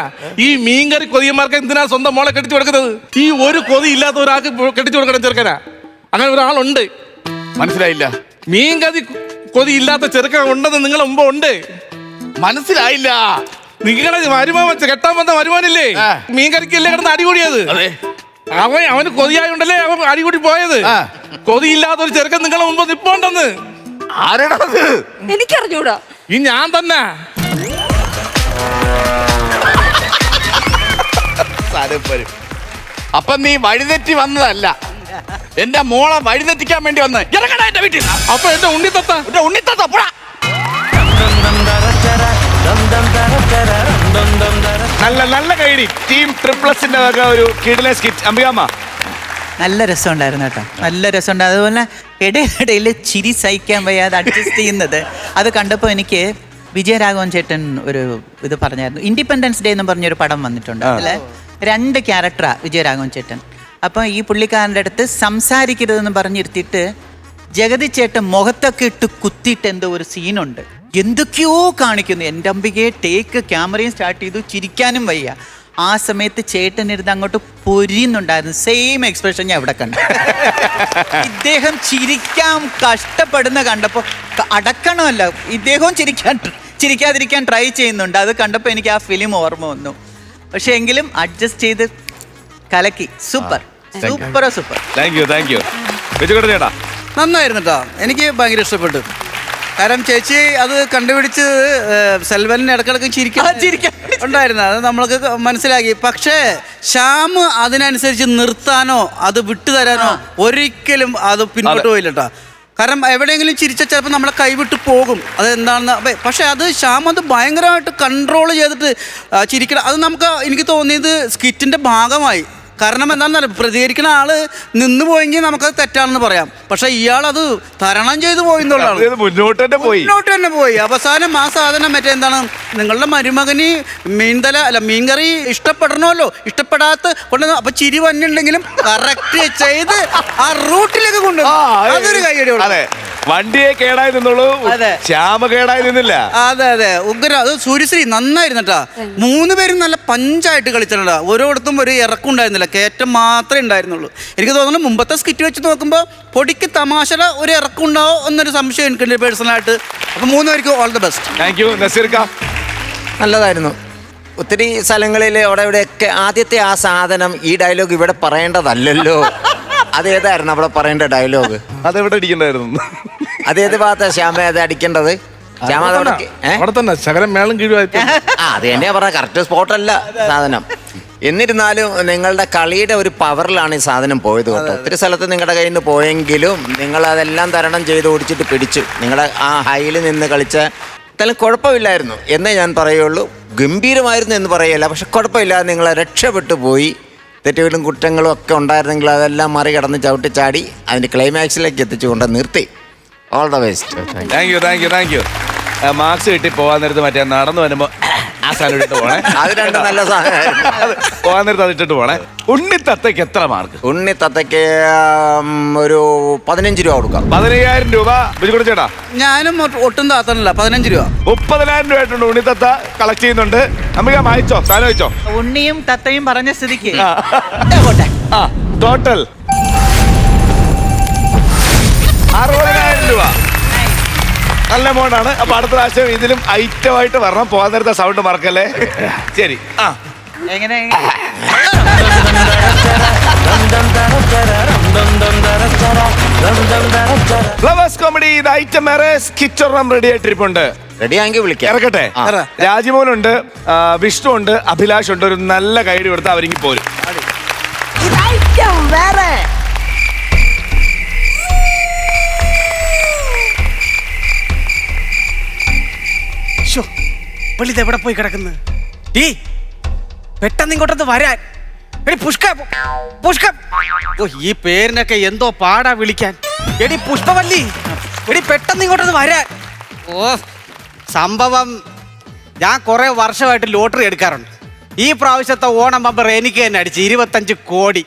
ഈ മീൻകറി കൊതിയന്മാർക്ക് എന്തിനാ സ്വന്തം മോളെ കെട്ടിച്ചു കൊടുക്കുന്നത്? ഈ ഒരു കൊതി ഇല്ലാത്ത ഒരാൾക്ക് കെട്ടിച്ചു കൊടുക്കണം ചെറുക്കനാ. അങ്ങനെ ഒരാളുണ്ട്. മനസ്സിലായില്ല? മീൻകറി കൊതി ഇല്ലാത്ത ചെറുക്കൻ ഉണ്ടെന്ന് നിങ്ങളെ മുമ്പ് ഉണ്ട്. മനസ്സിലായില്ല? നിങ്ങളെ വരുമാൻ വെച്ച് കെട്ടാൻ വന്ന വരുമാനില്ലേ, മീൻകറിക്കല്ലേ കിടന്ന് അടികൂടിയത്. അവന് കൊതിയായോണ്ടല്ലേ അവൻ അടികൂടി പോയത്. കൊതിയില്ലാത്ത ഒരു ചെറുക്കൻ നിങ്ങളെ മുമ്പ് നിപ്പോണ്ടെന്ന്. ആരാണത്? എനിക്കറിഞ്ഞൂടാ. ഈ ഞാൻ തന്നെ. അപ്പൊ നീ വഴിതെറ്റി വന്നതല്ല, എന്റെ മോളെ വഴിതെറ്റിക്കാൻ വേണ്ടി വന്ന് ഇറങ്ങടാ എന്റെ വീട്ടിൽ. അപ്പൊ എന്റെ ഉണ്ണിത്തത്ത പോടാ. നല്ല നല്ല കൈഡി ടീം ട്രിപ്ലസിന്റെ വക ഒരു കിടിലൻ സ്കിറ്റ്. അംബികാമ്മ നല്ല രസമുണ്ടായിരുന്നു കേട്ടോ, നല്ല രസമുണ്ട്. അതുപോലെ ഇടയിലിടയിൽ ചിരി സഹിക്കാൻ വയ്യാതെ അഡ്ജസ്റ്റ് ചെയ്യുന്നത് അത് കണ്ടപ്പോൾ എനിക്ക് വിജയരാഘവൻ ചേട്ടൻ ഒരു ഇത് പറഞ്ഞായിരുന്നു. ഇൻഡിപെൻഡൻസ് ഡേ എന്ന് പറഞ്ഞൊരു പടം വന്നിട്ടുണ്ട്. അതിൽ 2 ക്യാരക്ടറാ വിജയരാഘവൻ ചേട്ടൻ. അപ്പം ഈ പുള്ളിക്കാരൻ്റെ അടുത്ത് സംസാരിക്കരുതെന്ന് പറഞ്ഞിരുത്തിയിട്ട് ജഗതി ചേട്ടൻ മുഖത്തൊക്കെ ഇട്ട് കുത്തിയിട്ട് എന്തോ ഒരു സീനുണ്ട്. എന്തൊക്കെയോ കാണിക്കുന്നു. എൻ്റെ അമ്പികയെ ടേക്ക് ക്യാമറയും സ്റ്റാർട്ട് ചെയ്തു, ചിരിക്കാനും വയ്യ. ആ സമയത്ത് ചേട്ടനിരുന്ന് അങ്ങോട്ട് പൊരിയുന്നുണ്ടായിരുന്നു. സെയിം എക്സ്പ്രഷൻ ഞാൻ ഇവിടെ കണ്ടു. ഇദ്ദേഹം ചിരിക്കാൻ കഷ്ടപ്പെടുന്ന കണ്ടപ്പോൾ അടക്കണമല്ല, ഇദ്ദേഹവും ചിരിക്കാതിരിക്കാൻ ട്രൈ ചെയ്യുന്നുണ്ട്. അത് കണ്ടപ്പോൾ എനിക്ക് ആ ഫിലിം ഓർമ്മ വന്നു. പക്ഷെ എങ്കിലും അഡ്ജസ്റ്റ് ചെയ്ത് കലക്കി. Super super super. Thank you ചേട്ടാ. നന്നായിരുന്നു കേട്ടോ, എനിക്ക് ഭയങ്കര ഇഷ്ടപ്പെട്ടു. കാരണം ചേച്ചി അത് കണ്ടുപിടിച്ച് സെൽവലിന് ഇടക്കിടക്ക് ചിരിക്കാൻ ഉണ്ടായിരുന്നു, അത് നമ്മൾക്ക് മനസ്സിലാക്കി. പക്ഷേ ശ്യാം അതിനനുസരിച്ച് നിർത്താനോ അത് വിട്ടുതരാനോ ഒരിക്കലും അത് പിന്നോട്ട് പോയില്ല കേട്ടോ. കാരണം എവിടെയെങ്കിലും ചിരിച്ചാൽ ചിലപ്പോൾ നമ്മളെ കൈവിട്ട് പോകും, അത് എന്താണെന്ന്. പക്ഷേ അത് ശ്യാം അത് ഭയങ്കരമായിട്ട് കൺട്രോൾ ചെയ്തിട്ട് ചിരിക്കണം. അത് നമുക്ക് എനിക്ക് തോന്നിയത് സ്കിറ്റിൻ്റെ ഭാഗമായി. കാരണം എന്താണെന്നറിയാം, പ്രതികരിക്കുന്ന ആള് നിന്ന് പോയെങ്കിൽ നമുക്കത് തെറ്റാണെന്ന് പറയാം. പക്ഷെ ഇയാളത് തരണം ചെയ്ത് പോയി എന്നുള്ളതാണ്. മുന്നോട്ട് തന്നെ പോയി. അവസാനം ആ സാധനം മറ്റേ എന്താണ്, നിങ്ങളുടെ മരുമകന് മീൻകറി ഇഷ്ടപ്പെടണമല്ലോ, ഇഷ്ടപ്പെടാത്ത കൊണ്ട് അപ്പൊ ചിരി വന്നിട്ടുണ്ടെങ്കിലും കറക്റ്റ് ചെയ്ത് ആ റൂട്ടിലേക്ക് കൊണ്ടുപോകും. അതൊരു കൈയടി. വണ്ടിയെ കേടായി നിന്നുള്ളൂ, ശ്യാമ കേടായി നിന്നില്ല. അതെ ഉഗ്ര. അത് സൂര്യശ്രീ നന്നായിരുന്നു കേട്ടാ. 3 പേരും നല്ല പഞ്ചായിട്ട് കളിച്ചിട്ടുണ്ട്. ഓരോടത്തും ഒരു ഇറക്കുണ്ടായിരുന്നില്ല, കയറ്റം മാത്രമേ ഉണ്ടായിരുന്നുള്ളൂ. എനിക്ക് തോന്നുന്നു മുമ്പത്തെ സ്കിറ്റ് വെച്ച് നോക്കുമ്പോൾ പൊടിക്ക് തമാശയുടെ ഒരു ഇറക്കുണ്ടാവോ എന്നൊരു സംശയം എനിക്കുണ്ട് പേഴ്സണലായിട്ട്. അപ്പൊ 3 പേർക്കും all the best. Thank you. നസീർക്ക നല്ലതായിരുന്നു. ഒത്തിരി സ്ഥലങ്ങളിൽ അവിടെ ഇവിടെയൊക്കെ ആദ്യത്തെ ആ സാധനം ഈ ഡയലോഗ് ഇവിടെ പറയേണ്ടതല്ലല്ലോ. അതേതായിരുന്നു അവിടെ പറയേണ്ട ഡയലോഗ്? അതെവിടെ അടിക്കണ്ടായിരുന്നു? അതേത് ഭാഗത്താ ശ്യാമ അത് അടിക്കേണ്ടത്? ശ്യാമ അവിടെ തന്നെ ശകലം മേളം കീഴുമായിട്ട്. അത് തന്നെയാ പറഞ്ഞ, കറക്റ്റ് സ്പോട്ടല്ല സാധനം. എന്നിരുന്നാലും നിങ്ങളുടെ കളിയുടെ ഒരു പവറിലാണ് ഈ സാധനം പോയത് കേട്ടോ. ഒത്തിരി സ്ഥലത്ത് നിങ്ങളുടെ കയ്യിൽ നിന്ന് പോയെങ്കിലും നിങ്ങൾ അതെല്ലാം തരണം ചെയ്ത് ഓടിച്ചിട്ട് പിടിച്ചു. നിങ്ങളുടെ ആ ഹൈയിൽ നിന്ന് കളിച്ച എന്തായാലും കുഴപ്പമില്ലായിരുന്നു എന്നേ ഞാൻ പറയുള്ളൂ. ഗംഭീരമായിരുന്നു എന്ന് പറയല്ല, പക്ഷെ കുഴപ്പമില്ലാതെ നിങ്ങളെ രക്ഷപ്പെട്ടു പോയി. തെറ്റുകളും കുറ്റങ്ങളും ഒക്കെ ഉണ്ടായിരുന്നെങ്കിൽ അതെല്ലാം മറികടന്ന് ചവിട്ടിച്ചാടി അതിൻ്റെ ക്ലൈമാക്സിലേക്ക് എത്തിച്ചുകൊണ്ട് നിർത്തി. All the best. Thank U. Marks കിട്ടി പോകാൻ നേരത്ത് മറ്റേ നടന്നു വരുമ്പോൾ ആ സാധനം ഇട്ട് പോണേ. അത് 2 നല്ല സാധനം. പോകാൻ നേരത്ത് അത് ഇട്ടിട്ട് പോണേ. ഉണ്ണിത്തത്തയ്ക്ക് എത്ര മാർക്ക്? ഉണ്ണിത്തത്തയ്ക്ക് ഒരു 15 രൂപ കൊടുക്കാം. 15,000 രൂപ. ബിജുകുട്ടി ചേട്ടാ? ഞാനും ഒട്ടും താത്തണില്ല. 15 രൂപ. 30,000 രൂപ ആയിട്ടുണ്ട്. ഉണ്ണിത്തത്ത കളക്ട് ചെയ്യുന്നുണ്ട്. നമുക്ക് വായിച്ചോ, സാധനം വെച്ചോ. ഉണ്ണിയും തത്തയും പറഞ്ഞ സ്ഥിതിക്ക് ടോട്ടൽ 60,000 രൂപ. നല്ല എമൗണ്ട് ആണ്. അപ്പൊ അടുത്ത പ്രാവശ്യം ഇതിലും ഐറ്റമായിട്ട് വരണം. പോകാൻ നേരത്തെ സൗണ്ട് മറക്കല്ലേ. ശരി. എങ്ങനെ ഫ്ലവേഴ്സ് കോമഡി ഇത് ഐറ്റം വേറെ സ്കിറ്റൊരെണ്ണം റെഡി ആയിട്ടിരിപ്പുണ്ട്. റെഡിയാണെങ്കിൽ വിളിക്കാം. ഇറക്കട്ടെ. രാജിമോനുണ്ട്, വിഷ്ണു ഉണ്ട്, അഭിലാഷ് ഉണ്ട്. ഒരു നല്ല കൈഡി കൊടുത്ത് അവരിങ്ങി പോരും. എവിടെ പോയി കിടക്കുന്നു? പെട്ടെന്ന് ഇങ്ങോട്ടൊന്ന് വരാൻ. ഈ പേരിനൊക്കെ എന്തോ പാടാ വിളിക്കാൻ. എടി പുഷ്പവല്ലി, എടി പെട്ടെന്ന് ഇങ്ങോട്ടൊന്ന് വരാൻ. സംഭവം ഞാൻ കുറെ വർഷമായിട്ട് ലോട്ടറി എടുക്കാറുണ്ട്. ഈ പ്രാവശ്യത്തെ ഓണം ബമ്പർ എനിക്ക് തന്നെ അടിച്ച് 25 കോടി.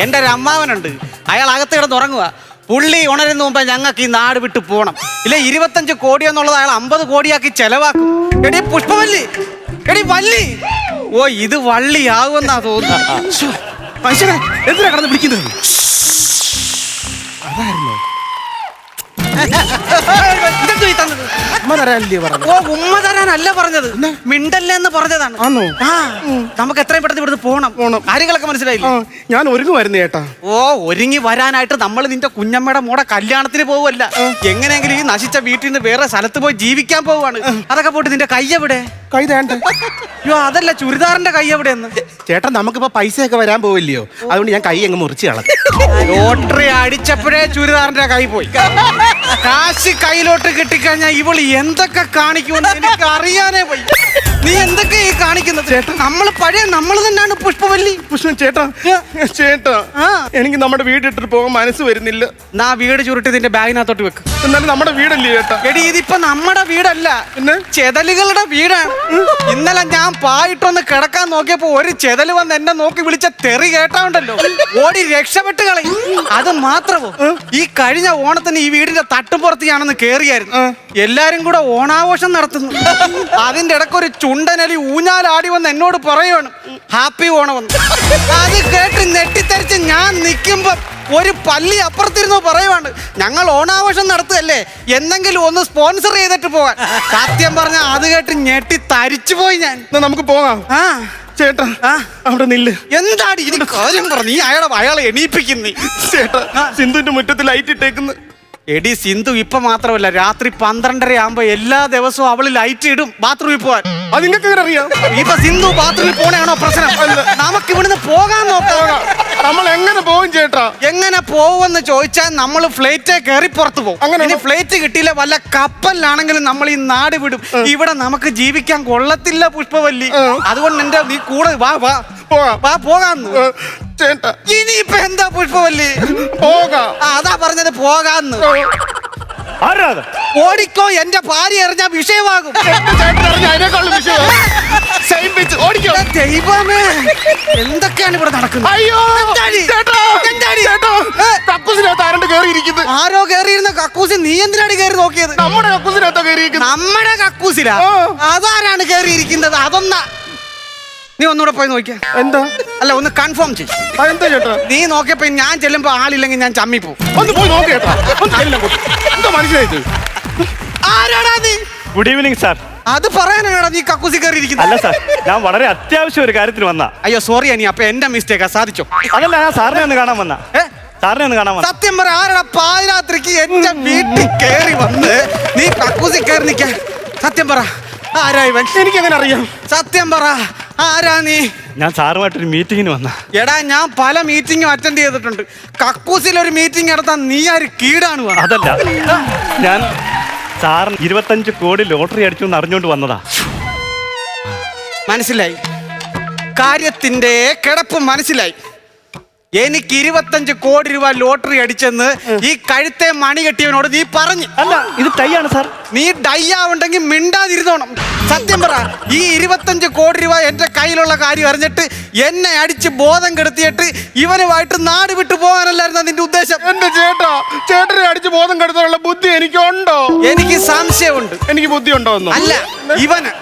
എൻ്റെ ഒരു അമ്മാവനുണ്ട്, അയാൾ അകത്ത് കിടന്ന് ഉറങ്ങുക. പുള്ളി ഉണരുന്ന മുമ്പ് ഞങ്ങൾക്ക് ഈ നാട് വിട്ട് പോകണം. ഇല്ല 25 കോടി എന്നുള്ളത് അയാൾ 50 കോടിയാക്കി ചെലവാക്കും. എടി പുഷ്പവല്ലി, എടി വല്ലി. ഇത് വള്ളിയാകുമെന്നാ തോന്നുന്നു. മനുഷ്യനെ എന്തിനാ കടന്ന് വിളിക്കുന്നത്? അതായിരുന്നോ? ഉമ്മ തരാനല്ല പറഞ്ഞത്, മിണ്ടല്ലേ എന്ന് പറഞ്ഞതാണ്. നമുക്ക് എത്രയും പെട്ടെന്ന് ഇവിടുന്ന് പോണം. കാര്യങ്ങളൊക്കെ മനസ്സിലായില്ലേ? ഞാൻ ഒരുങ്ങുമായിരുന്നു ചേട്ടാ. ഒരുങ്ങി വരാനായിട്ട് നമ്മൾ നിന്റെ കുഞ്ഞമ്മയുടെ മോടെ കല്യാണത്തിന് പോവല്ല. എങ്ങനെയെങ്കിലും ഈ നശിച്ച വീട്ടിൽ നിന്ന് വേറെ സ്ഥലത്ത് പോയി ജീവിക്കാൻ പോവാണ്. അതൊക്കെ പോയിട്ട് നിന്റെ കൈ എവിടെ? കൈ തേണ്ട. അതല്ല, ചുരിദാറിന്റെ കൈ എവിടെയെന്ന്. ചേട്ടാ നമുക്കിപ്പോ പൈസയൊക്കെ വരാൻ പോവില്ലയോ, അതുകൊണ്ട് ഞാൻ കൈ അങ്ങ് മുറിച്ച് കളഞ്ഞു. ലോട്ടറി അടിച്ചപ്പോഴേ ചുരിദാറിന്റെ കൈ പോയി. കാശ് കയ്യിലോട്ട് കിട്ടിക്കഴിഞ്ഞാൽ ഇവള് എന്തൊക്കെ കാണിക്കുമെന്ന് എനിക്ക് അറിയാനേ പോയി. നീ എന്തൊക്കെ ഈ കാണിക്കുന്നത്? നമ്മള് പഴയ നമ്മൾ തന്നെയാണ് പുഷ്പവല്ലി. പുഷ്പം ചേട്ടാ എനിക്ക് നമ്മുടെ വീട്ടിട്ട് പോകാൻ മനസ്സ് വരുന്നില്ല. നാ വീട് ചുരുട്ടി നിന്റെ ബാഗിനകത്തോട്ട് വെക്ക്. എന്നാലും നമ്മുടെ വീടല്ലേ ചേട്ടാ? എടി ഇതിപ്പോ നമ്മുടെ വീടല്ല, പിന്നെ ചെതലുകളുടെ വീടാണ്. ഇന്നലെ ഞാൻ പായിട്ടൊന്ന് കിടക്കാൻ നോക്കിയപ്പോ ഒരു ചെതല് വന്ന് എന്നെ നോക്കി വിളിച്ച തെറി കേട്ടാണ്ടല്ലോ, ഓടി രക്ഷപ്പെട്ട് കളയും. അത് മാത്രമോ, ഈ കഴിഞ്ഞ ഓണത്തിന് ഈ വീടിന്റെ തട്ടുപുറത്ത് ഞാനൊന്ന് കേറിയായിരുന്നു. എല്ലാരും കൂടെ ഓണാഘോഷം നടത്തുന്നു. അതിന്റെ ഇടയ്ക്ക് ഒരു ചുണ്ടനലി ഊഞ്ഞാലാടി വന്ന് എന്നോട് പറയുവാണ് ഹാപ്പി ഓണം എന്ന്. അത് കേട്ട് നെട്ടിത്തരിച്ച് ഞാൻ നിൽക്കുമ്പോ ഒരു പള്ളി അപ്പുറത്തിരുന്ന് പറയുവാണ് ഞങ്ങൾ ഓണാഘോഷം നടത്തുകയല്ലേ, എന്തെങ്കിലും ഒന്ന് സ്പോൺസർ ചെയ്തിട്ട് പോകാൻ. സത്യം പറഞ്ഞ അത് കേട്ട് ഞെട്ടി തരിച്ചു പോയി ഞാൻ. നമുക്ക് പോകാം. ആ ചേട്ടാ അവിടെ നില്ല്. എന്താടി ഇനി കാര്യം പറഞ്ഞു? നീ അയാളെ എണീപ്പിക്കുന്നേ. ചേട്ടാ സിന്ധുവിന്റെ മുറ്റത്ത് ലൈറ്റ് ഇട്ടേക്കുന്നു. എടി സിന്ധു ഇപ്പൊ മാത്രമല്ല, രാത്രി 12:30 ആകുമ്പോ എല്ലാ ദിവസവും അവള് ലൈറ്റ് ഇടും ബാത്റൂമിൽ പോവാൻ. അത് നിങ്ങൾക്ക് എങ്ങനെ അറിയാം? ഇപ്പൊ സിന്ധു ബാത്റൂമിൽ പോണേയാണോ പ്രശ്നം? നമുക്ക് ഇവിടുന്ന് പോകാൻ നോക്കാം. നമ്മൾ എങ്ങനെ പോകും ചേട്ടാ? എങ്ങനെ പോവെന്ന് ചോദിച്ചാൽ നമ്മൾ ഫ്ലൈറ്റേ കയറി പുറത്തു പോകും. അങ്ങനെ ഫ്ലൈറ്റ് കിട്ടിയില്ല വല്ല കപ്പലിലാണെങ്കിലും നമ്മൾ ഈ നാട് വിടും. ഇവിടെ നമുക്ക് ജീവിക്കാൻ കൊള്ളത്തില്ല പുഷ്പവല്ലി. അതുകൊണ്ട് എന്റെ നീ കൂടെ വാ വാ വാ പോകാന്ന്. ചേട്ടാ ഇനിയിപ്പൊ എന്താ പുഷ്പവല്ലി? പോകാം. അതാ പറഞ്ഞത് പോകാന്ന്. ഓടിക്കോ, എന്റെ ഭാര്യ എറിഞ്ഞ വിഷയമാകും. ദൈവമേ എന്തൊക്കെയാണ് ഇവിടെ നടക്കുന്നത്? അയ്യോ ആരോ കേറിയിരുന്ന കക്കൂസി നീ എന്തിനാണ് കയറി നോക്കിയത്? നമ്മുടെ കക്കൂസിനകത്തോ കയറിയിരിക്കുന്നത്? നമ്മുടെ കക്കൂസിലാ? അതാരാണ് കേറിയിരിക്കുന്നത്? അതൊന്നാ നീ ഒന്നുകൂടെ പോയി നോക്കിയ. എന്താ? അല്ല ഒന്ന് കൺഫേം ചെയ്യും. എന്താ ചേട്ടാ? നീ നോക്കിയപ്പോ ഞാൻ ചെല്ലുമ്പോ ആളില്ലെങ്കിൽ ഞാൻ ചമ്മി പോവും. ഒന്ന് പോയി നോക്കിയേട്ടാ. എന്താ മനസ്സിലായത്? ആരാടാ നീ? Good evening sir. അത് പറയാനാണ് നീ കക്കൂസി കയറിയിരിക്കുന്നത്? അല്ല സാർ, ഞാൻ വളരെ അത്യാവശ്യം ഒരു കാര്യത്തിന് വന്ന. അയ്യോ സോറി അനി, അപ്പൊ എന്റെ മിസ്റ്റേക്കാ. സാധിച്ചോ? അതല്ല, ഞാൻ സാറിനെ ഒന്ന് കാണാൻ വന്ന. സാറിനെ ഒന്ന് കാണാൻ വന്ന. സത്യം പറ, ആരാടാ പാതിരാത്രിക്ക് എന്റെ വീട്ടിൽ കയറി വന്ന് നീ കക്കൂസി കയറി നിൽക്കാൻ? സത്യം പറ, ആരാ ഇവൻ? എനിക്കെങ്ങനെ അറിയാം? സത്യം പറ, ആരാ നീ? ഞാൻ സാറുമായിട്ടൊരു മീറ്റിങ്ങിന് വന്ന. എടാ ഞാൻ പല മീറ്റിംഗും അറ്റൻഡ് ചെയ്തിട്ടുണ്ട്. കക്കൂസിൽ ഒരു മീറ്റിംഗ് നടത്താൻ നീ ആര് കീടാണ്? അതല്ല, ഞാൻ സാറിന് 25 കോടി ലോട്ടറി അടിച്ചു എന്ന് അറിഞ്ഞുകൊണ്ട് വന്നതാ. മനസ്സിലായി, കാര്യത്തിന്റെ കിടപ്പ് മനസ്സിലായി. എനിക്ക് 25 കോടി രൂപ ലോട്ടറി അടിച്ചെന്ന് ഈ കഴുത്തെ മണി കെട്ടിയവനോട് നീ പറഞ്ഞു. അല്ല, ഇത് ടൈയാണ് സാർ. നീ ഡൈ ആവുണ്ടെങ്കിൽ മിണ്ടാതിരുന്നോണം. സത്യം പറ, ഈ 25 കോടി രൂപ എന്റെ കയ്യിലുള്ള കാര്യം അറിഞ്ഞിട്ട് എന്നെ അടിച്ച് ബോധം കെടുത്തിയിട്ട് ഇവനുമായിട്ട് നാട് വിട്ടു പോകാനല്ലായിരുന്നു നിന്റെ ഉദ്ദേശം? എന്റെ ചേട്ടനെ അടിച്ച് ബോധം കെടുത്താനുള്ള ബുദ്ധി എനിക്കുണ്ടോ? എനിക്ക് സംശയമുണ്ട്. എനിക്ക് ബുദ്ധി ഉണ്ടോ? അല്ല, ഇവന്.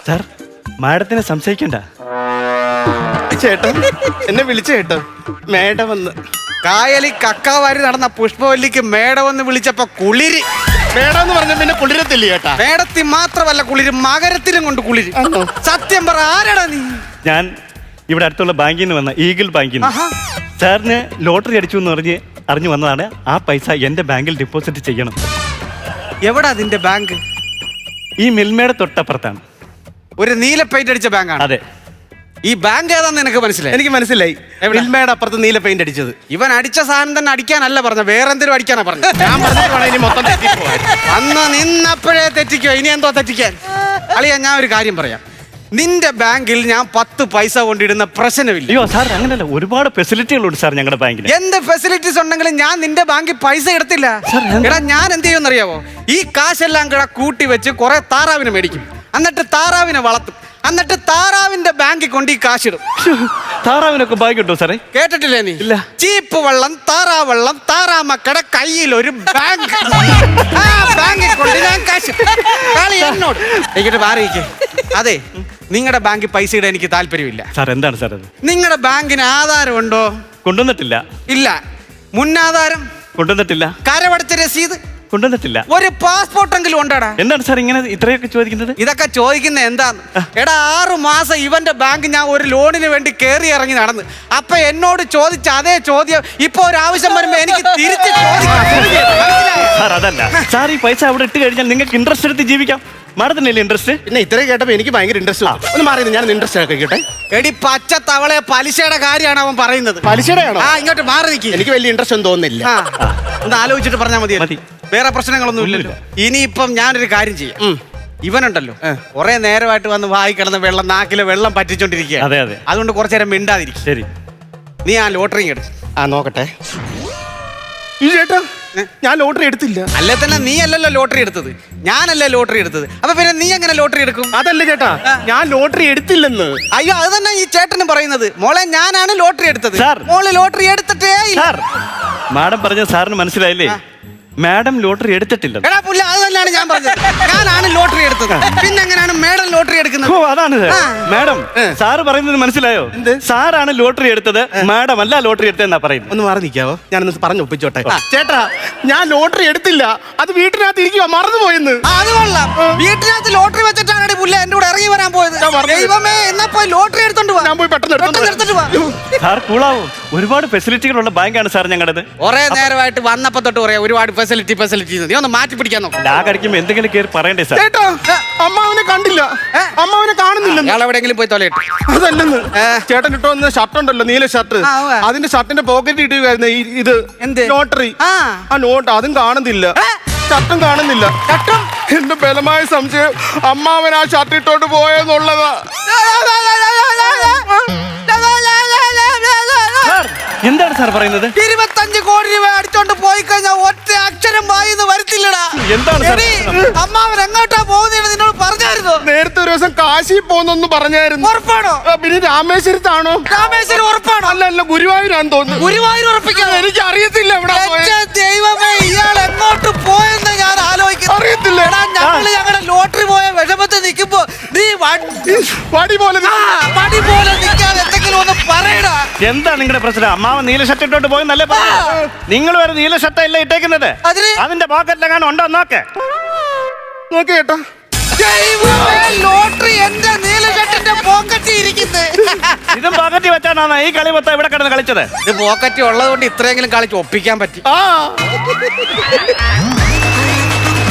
സാർ, മാഡത്തിനെ സംശയിക്കണ്ട. ചേട്ടൻ എന്നെ വിളിച്ച ചേട്ടാ മേഡമെന്ന്. കായലി കക്കാവാരി നടന്ന പുഷ്പവല്ലിക്ക് മേടമെന്ന് വിളിച്ചപ്പോ കുളിരി. മേഡമെന്ന് പറഞ്ഞ പിന്നെ കുളിരത്തില്ല ചേട്ടാ. മേടത്തിൽ മാത്രമല്ല കുളിര്, മകരത്തിലും കൊണ്ട് കുളിര്. സത്യം പറ, ആരാടാ നീ? ഞാൻ ഇവിടെ അടുത്തുള്ള ബാങ്കിൽ നിന്ന് വന്ന, ഈഗിൾ ബാങ്കിൽ നിന്ന്. സാറിന് ലോട്ടറി അടിച്ചു എന്ന് അറിഞ്ഞു വന്നതാണ്. ആ പൈസ എന്റെ ബാങ്കിൽ ഡെപ്പോസിറ്റ് ചെയ്യണം. എവിടാ നിന്റെ ബാങ്ക്? ഈ മിൽമയുടെ തൊട്ടപ്പുറത്താണ്. ഒരു നീല പെയിന്റ് അടിച്ച ബാങ്കാണ്? അതെ. ഈ ബാങ്ക് ഏതാന്ന് നിനക്ക് മനസ്സിലായി? എനിക്ക് മനസ്സിലായി. മിൽമയുടെ അപ്പുറത്ത് നീല പെയിന്റ് അടിച്ചത്. ഇവൻ അടിച്ച സാധനം തന്നെ അടിക്കാനല്ല പറഞ്ഞ, വേറെ എന്തെങ്കിലും അടിക്കാനാ പറഞ്ഞ. ഞാൻ പറഞ്ഞിട്ട് ഇനി മൊത്തം അന്ന് നിന്നപ്പോഴേ തെറ്റിക്കോ, ഇനി എന്തോ തെറ്റിക്കാൻ? അളിയാ, ഞാൻ ഒരു കാര്യം പറയാം. നിന്റെ ബാങ്കിൽ ഞാൻ 10 പൈസ കൊണ്ടിടുന്ന പ്രശ്നമില്ല. അയ്യോ സാർ, അങ്ങനെയല്ല, ഒരുപാട് ഫെസിലിറ്റികളുണ്ട് സാർ ഞങ്ങളുടെ ബാങ്കിൽ. എന്ത് ഫെസിലിറ്റീസ് ഉണ്ടെങ്കിലും ഞാൻ നിന്റെ ബാങ്കിൽ പൈസ എടുത്തില്ല. എടാ ഞാൻ എന്ത് ചെയ്യുമെന്നറിയാവോ? ഈ കാശെല്ലാം കൂടെ കൂട്ടി വെച്ച് കുറെ താറാവിനെ മേടിക്കും, എന്നിട്ട് താറാവിനെ വളർത്തും, എന്നിട്ട് താറാവിന്റെ ബാങ്കിൽ കൊണ്ട് ഈ കാശിടും. താറാവിനൊക്കെ ബാങ്ക് ഉണ്ടോ സാറേ? കേട്ടിട്ടില്ലേ നീ? ഇല്ല. ചീപ്പ് വെള്ളം, താറാവെള്ളം, താറാമക്കടെ കയ്യിൽ ഒരു ബാങ്ക്. ആ ബാങ്കിൽ കൊണ്ട് ഞാൻ കാശ് കളി എന്നോട് എനിക്കിട്ട് മാറിയിക്കേ. അതെ, നിങ്ങളുടെ ബാങ്കിൽ പൈസ ഇടാൻ എനിക്ക് താല്പര്യമില്ല. സാർ, എന്താണ് സാർ അത്? നിങ്ങളുടെ ബാങ്കിന് ആധാരം ഉണ്ടോ? കൊണ്ടുവന്നിട്ടില്ല. ഇല്ല. മുന്നാധാരം കൊണ്ടുവന്നിട്ടില്ല. കരമടച്ച രസീത് കൊണ്ടുവന്നിട്ടില്ല. ഒരു പാസ്പോർട്ടെങ്കിലും ഉണ്ടാടാ. എന്താണ് സാർ ഇങ്ങനെ ഇത്രയൊക്കെ ചോദിക്കുന്നത്? ഇതൊക്കെ ചോദിക്കുന്ന എന്താന്ന്? എടാ 6 മാസം ഇവന്റെ ബാങ്ക് ഞാൻ ഒരു ലോണിന് വേണ്ടി കയറി ഇറങ്ങി നടന്ന്. അപ്പൊ എന്നോട് ചോദിച്ച അതേ ചോദ്യം ഇപ്പൊ ഒരു ആവശ്യം വരുമ്പോ എനിക്ക് തിരിച്ച് സാർ, അതല്ല സാർ, ഈ പൈസ അവിടെ ഇട്ട് കഴിഞ്ഞാൽ നിങ്ങൾക്ക് ഇൻട്രസ്റ്റ് എടുത്ത് ജീവിക്കാം. മാഡത്തിനല്ലേ ഇൻട്രസ്റ്റ്? പിന്നെ ഇത്രയും കേട്ടപ്പോ എനിക്ക് ഭയങ്കര ഇൻട്രസ്റ്റ്. ഒന്ന് മാറിയത് ഞാൻ ഇൻട്രസ്റ്റ് ആക്കി കേട്ടെ. എടി പച്ച തവളെ, പലിശയുടെ കാര്യമാണ് അവൻ പറയുന്നത്. പലിശയുടെ ആണോ? ആ, ഇങ്ങോട്ട് മാറി നിൽക്കി. എനിക്ക് വലിയ ഇൻട്രസ്റ്റ് ഒന്നും തോന്നുന്നില്ല. ഒന്ന് ആലോചിച്ചിട്ട് പറഞ്ഞാൽ മതി. മതി. വേറെ പ്രശ്നങ്ങളൊന്നും ഇല്ലല്ലോ. ഇനിയിപ്പം ഞാനൊരു കാര്യം ചെയ്യാം. ഇവനുണ്ടല്ലോ കുറെ നേരമായിട്ട് വന്ന് വായി കിടന്ന വെള്ളം നാക്കിലെ വെള്ളം പറ്റിച്ചോണ്ടിരിക്കുക. അതെ, അതെ. അതുകൊണ്ട് കുറച്ചു നേരം മിണ്ടാതിരിക്കും. ശരി. നീ ആ ലോട്ടറി എടുത്ത് നോക്കട്ടെ. ഈ ചേട്ടാ ഞാൻ ലോട്ടറി എടുത്തില്ല. അല്ലേ തന്നെ നീ അല്ലല്ലോ ലോട്ടറി എടുത്തത്, ഞാനല്ലേ ലോട്ടറി എടുത്തത്. അപ്പൊ പിന്നെ നീ എങ്ങനെ ലോട്ടറി എടുക്കും? അതല്ല ചേട്ടാ, ഞാൻ ലോട്ടറി എടുത്തില്ലെന്ന്. അയ്യോ, അത് തന്നെ ഈ ചേട്ടനും പറയുന്നത്. മോളെ, ഞാനാണ് ലോട്ടറി എടുത്തത്. സാർ. മോള് ലോട്ടറി എടുത്തിട്ടേ ഇല്ല. സാർ, മാഡം പറഞ്ഞ സാറിന് മനസ്സിലായില്ലേ? മാഡം ലോട്ടറി എടുത്തിട്ടില്ല. എടാ പുല്ല, അത് തന്നെയാണ് ഞാൻ പറഞ്ഞത്. ഞാനാണ് ലോട്ടറി എടുത്തത്. പിന്നെ എങ്ങനെയാണ് മേഡം ലോട്ടറി എടുക്കുന്നത്? ഓ, അതാണ് സാർ. മാഡം, സാറ് പറയുന്നത് മനസ്സിലായോ? സാറാണ് ലോട്ടറി എടുത്തത്, മാഡം അല്ല ലോട്ടറി എടുത്തതെന്നാ പറയുന്നത്. ഒന്ന് മാറി നിൽക്കാവോ, ഞാനൊന്ന് പറഞ്ഞു ഒപ്പിച്ചോട്ടെ. ചേട്ടാ, ഞാൻ ലോട്ടറി എടുത്തില്ല, അത് വീട്ടിനകത്ത് ഇരിക്കുക, മറന്നുപോയെന്ന്. അത് കൊള്ളാം. വീട്ടിനകത്ത് ലോട്ടറി വെച്ചിട്ടാണ് പുല്ല എന്റെ കൂടെ ഇറങ്ങി വരാൻ പോയത്. ദൈവമേ, എന്നാ പോയി ലോട്ടറി എടുത്തോണ്ട് പോവാ. ഞാൻ പോയി പെട്ടെന്ന് എടുത്തോണ്ട് പോവാ. സാർ കൂളാവും. ഒരുപാട് ഫെസിലിറ്റികളുള്ള ബാങ്കാണ് സാർ ഞങ്ങളുടേത്. കുറെ നേരമായിട്ട് വന്നപ്പോ തൊട്ട് പറയാം ഒരുപാട് ഫെസിലിറ്റി നീ ഒന്ന് മാറ്റി പിടിക്കാൻ നോക്കാം. ലാഗടിക്കുമ്പോ എന്തെങ്കിലും കയറി പറയണ്ടേ സാർ? ചേട്ടാ, അമ്മാവനെ കണ്ടില്ല, അമ്മാവനെ കാണുന്നില്ല. അയാൾ എവിടെയെങ്കിലും പോയി തൊലയിട്ട്. അതല്ലെന്ന്, ചേട്ടൻ ഇട്ടോ ഷർട്ട് ഉണ്ടല്ലോ, നീല ഷർട്ട്, അതിന്റെ ഷർട്ടിന്റെ പോക്കറ്റ് ഇട്ടുകയായിരുന്നു ഇത് ലോട്ടറി. ആ നോട്ട് അതും കാണുന്നില്ല, ഷർട്ടും കാണുന്നില്ല. എന്റെ ബലമായ സംശയം അമ്മാവൻ ആ ഷർട്ട് ഇട്ടോണ്ട് പോയെന്നുള്ളതാ. എന്താണ് സാർ പറയുന്നത്? 25 കോടി രൂപ അടിച്ചോണ്ട് പോയി കഴിഞ്ഞാൽ ഒറ്റ അക്ഷരം വായിന്ന് വരത്തില്ലടാ. എന്താണ് സാർ? അമ്മാവൻ എങ്ങോട്ടാ പോകുന്നതെന്ന് നിന്നോട് പറഞ്ഞായിരുന്നു. നേരത്തെ ഒരു ദിവസം കാശി പോന്നൊന്ന് പറഞ്ഞായിരുന്നു. ഉറപ്പാണോ? പിന്നെ രാമേശ്വരത്താണോ? രാമേശ്വരം ഉറപ്പാണോ? അല്ല, ഗുരുവായൂരാന്ന് തോന്നുന്നു. ഗുരുവായൂർ ഉറപ്പിക്കാം. എനിക്ക് അറിയത്തില്ല എവിടെ ദൈവമേ, ഇയാൾ എങ്ങോട്ട് പോയെന്ന് ഞാൻ ആലോചിക്കുന്നു. അറിയത്തില്ല. ഞങ്ങളുടെ ലോട്ടറി പോയ വിഷമത്തിൽ നിൽക്കുമ്പോ നീ വടി പോലെ നിൽക്കാതെ എന്തെങ്കിലും ഒന്ന് പറയടാ. എന്താ നിങ്ങളുടെ പ്രശ്നം? അമ്മാവൻ നീല ഷർട്ട് ഇട്ടോട്ട് പോയി നല്ല നിങ്ങൾ വരെ നീല ഷർട്ട് അല്ല ഇട്ടേക്കുന്നത്. അതിന്റെ പോക്കറ്റിലെങ്ങാനും ഉണ്ടോ നോക്കേ ചേട്ടാ. ലോട്ടറി എന്റെ നീല ഷർട്ടിന്റെ പോക്കറ്റിൽ ഇരിക്കുന്നത്. ഇതും പോക്കറ്റിൽ വെച്ചാണ് ഈ കളി മൊത്തം ഇവിടെ കിടന്ന് കളിച്ചത്. ഇത് പോക്കറ്റ് ഉള്ളത് കൊണ്ട് ഇത്രയെങ്കിലും കളിച്ച് ഒപ്പിക്കാൻ പറ്റി.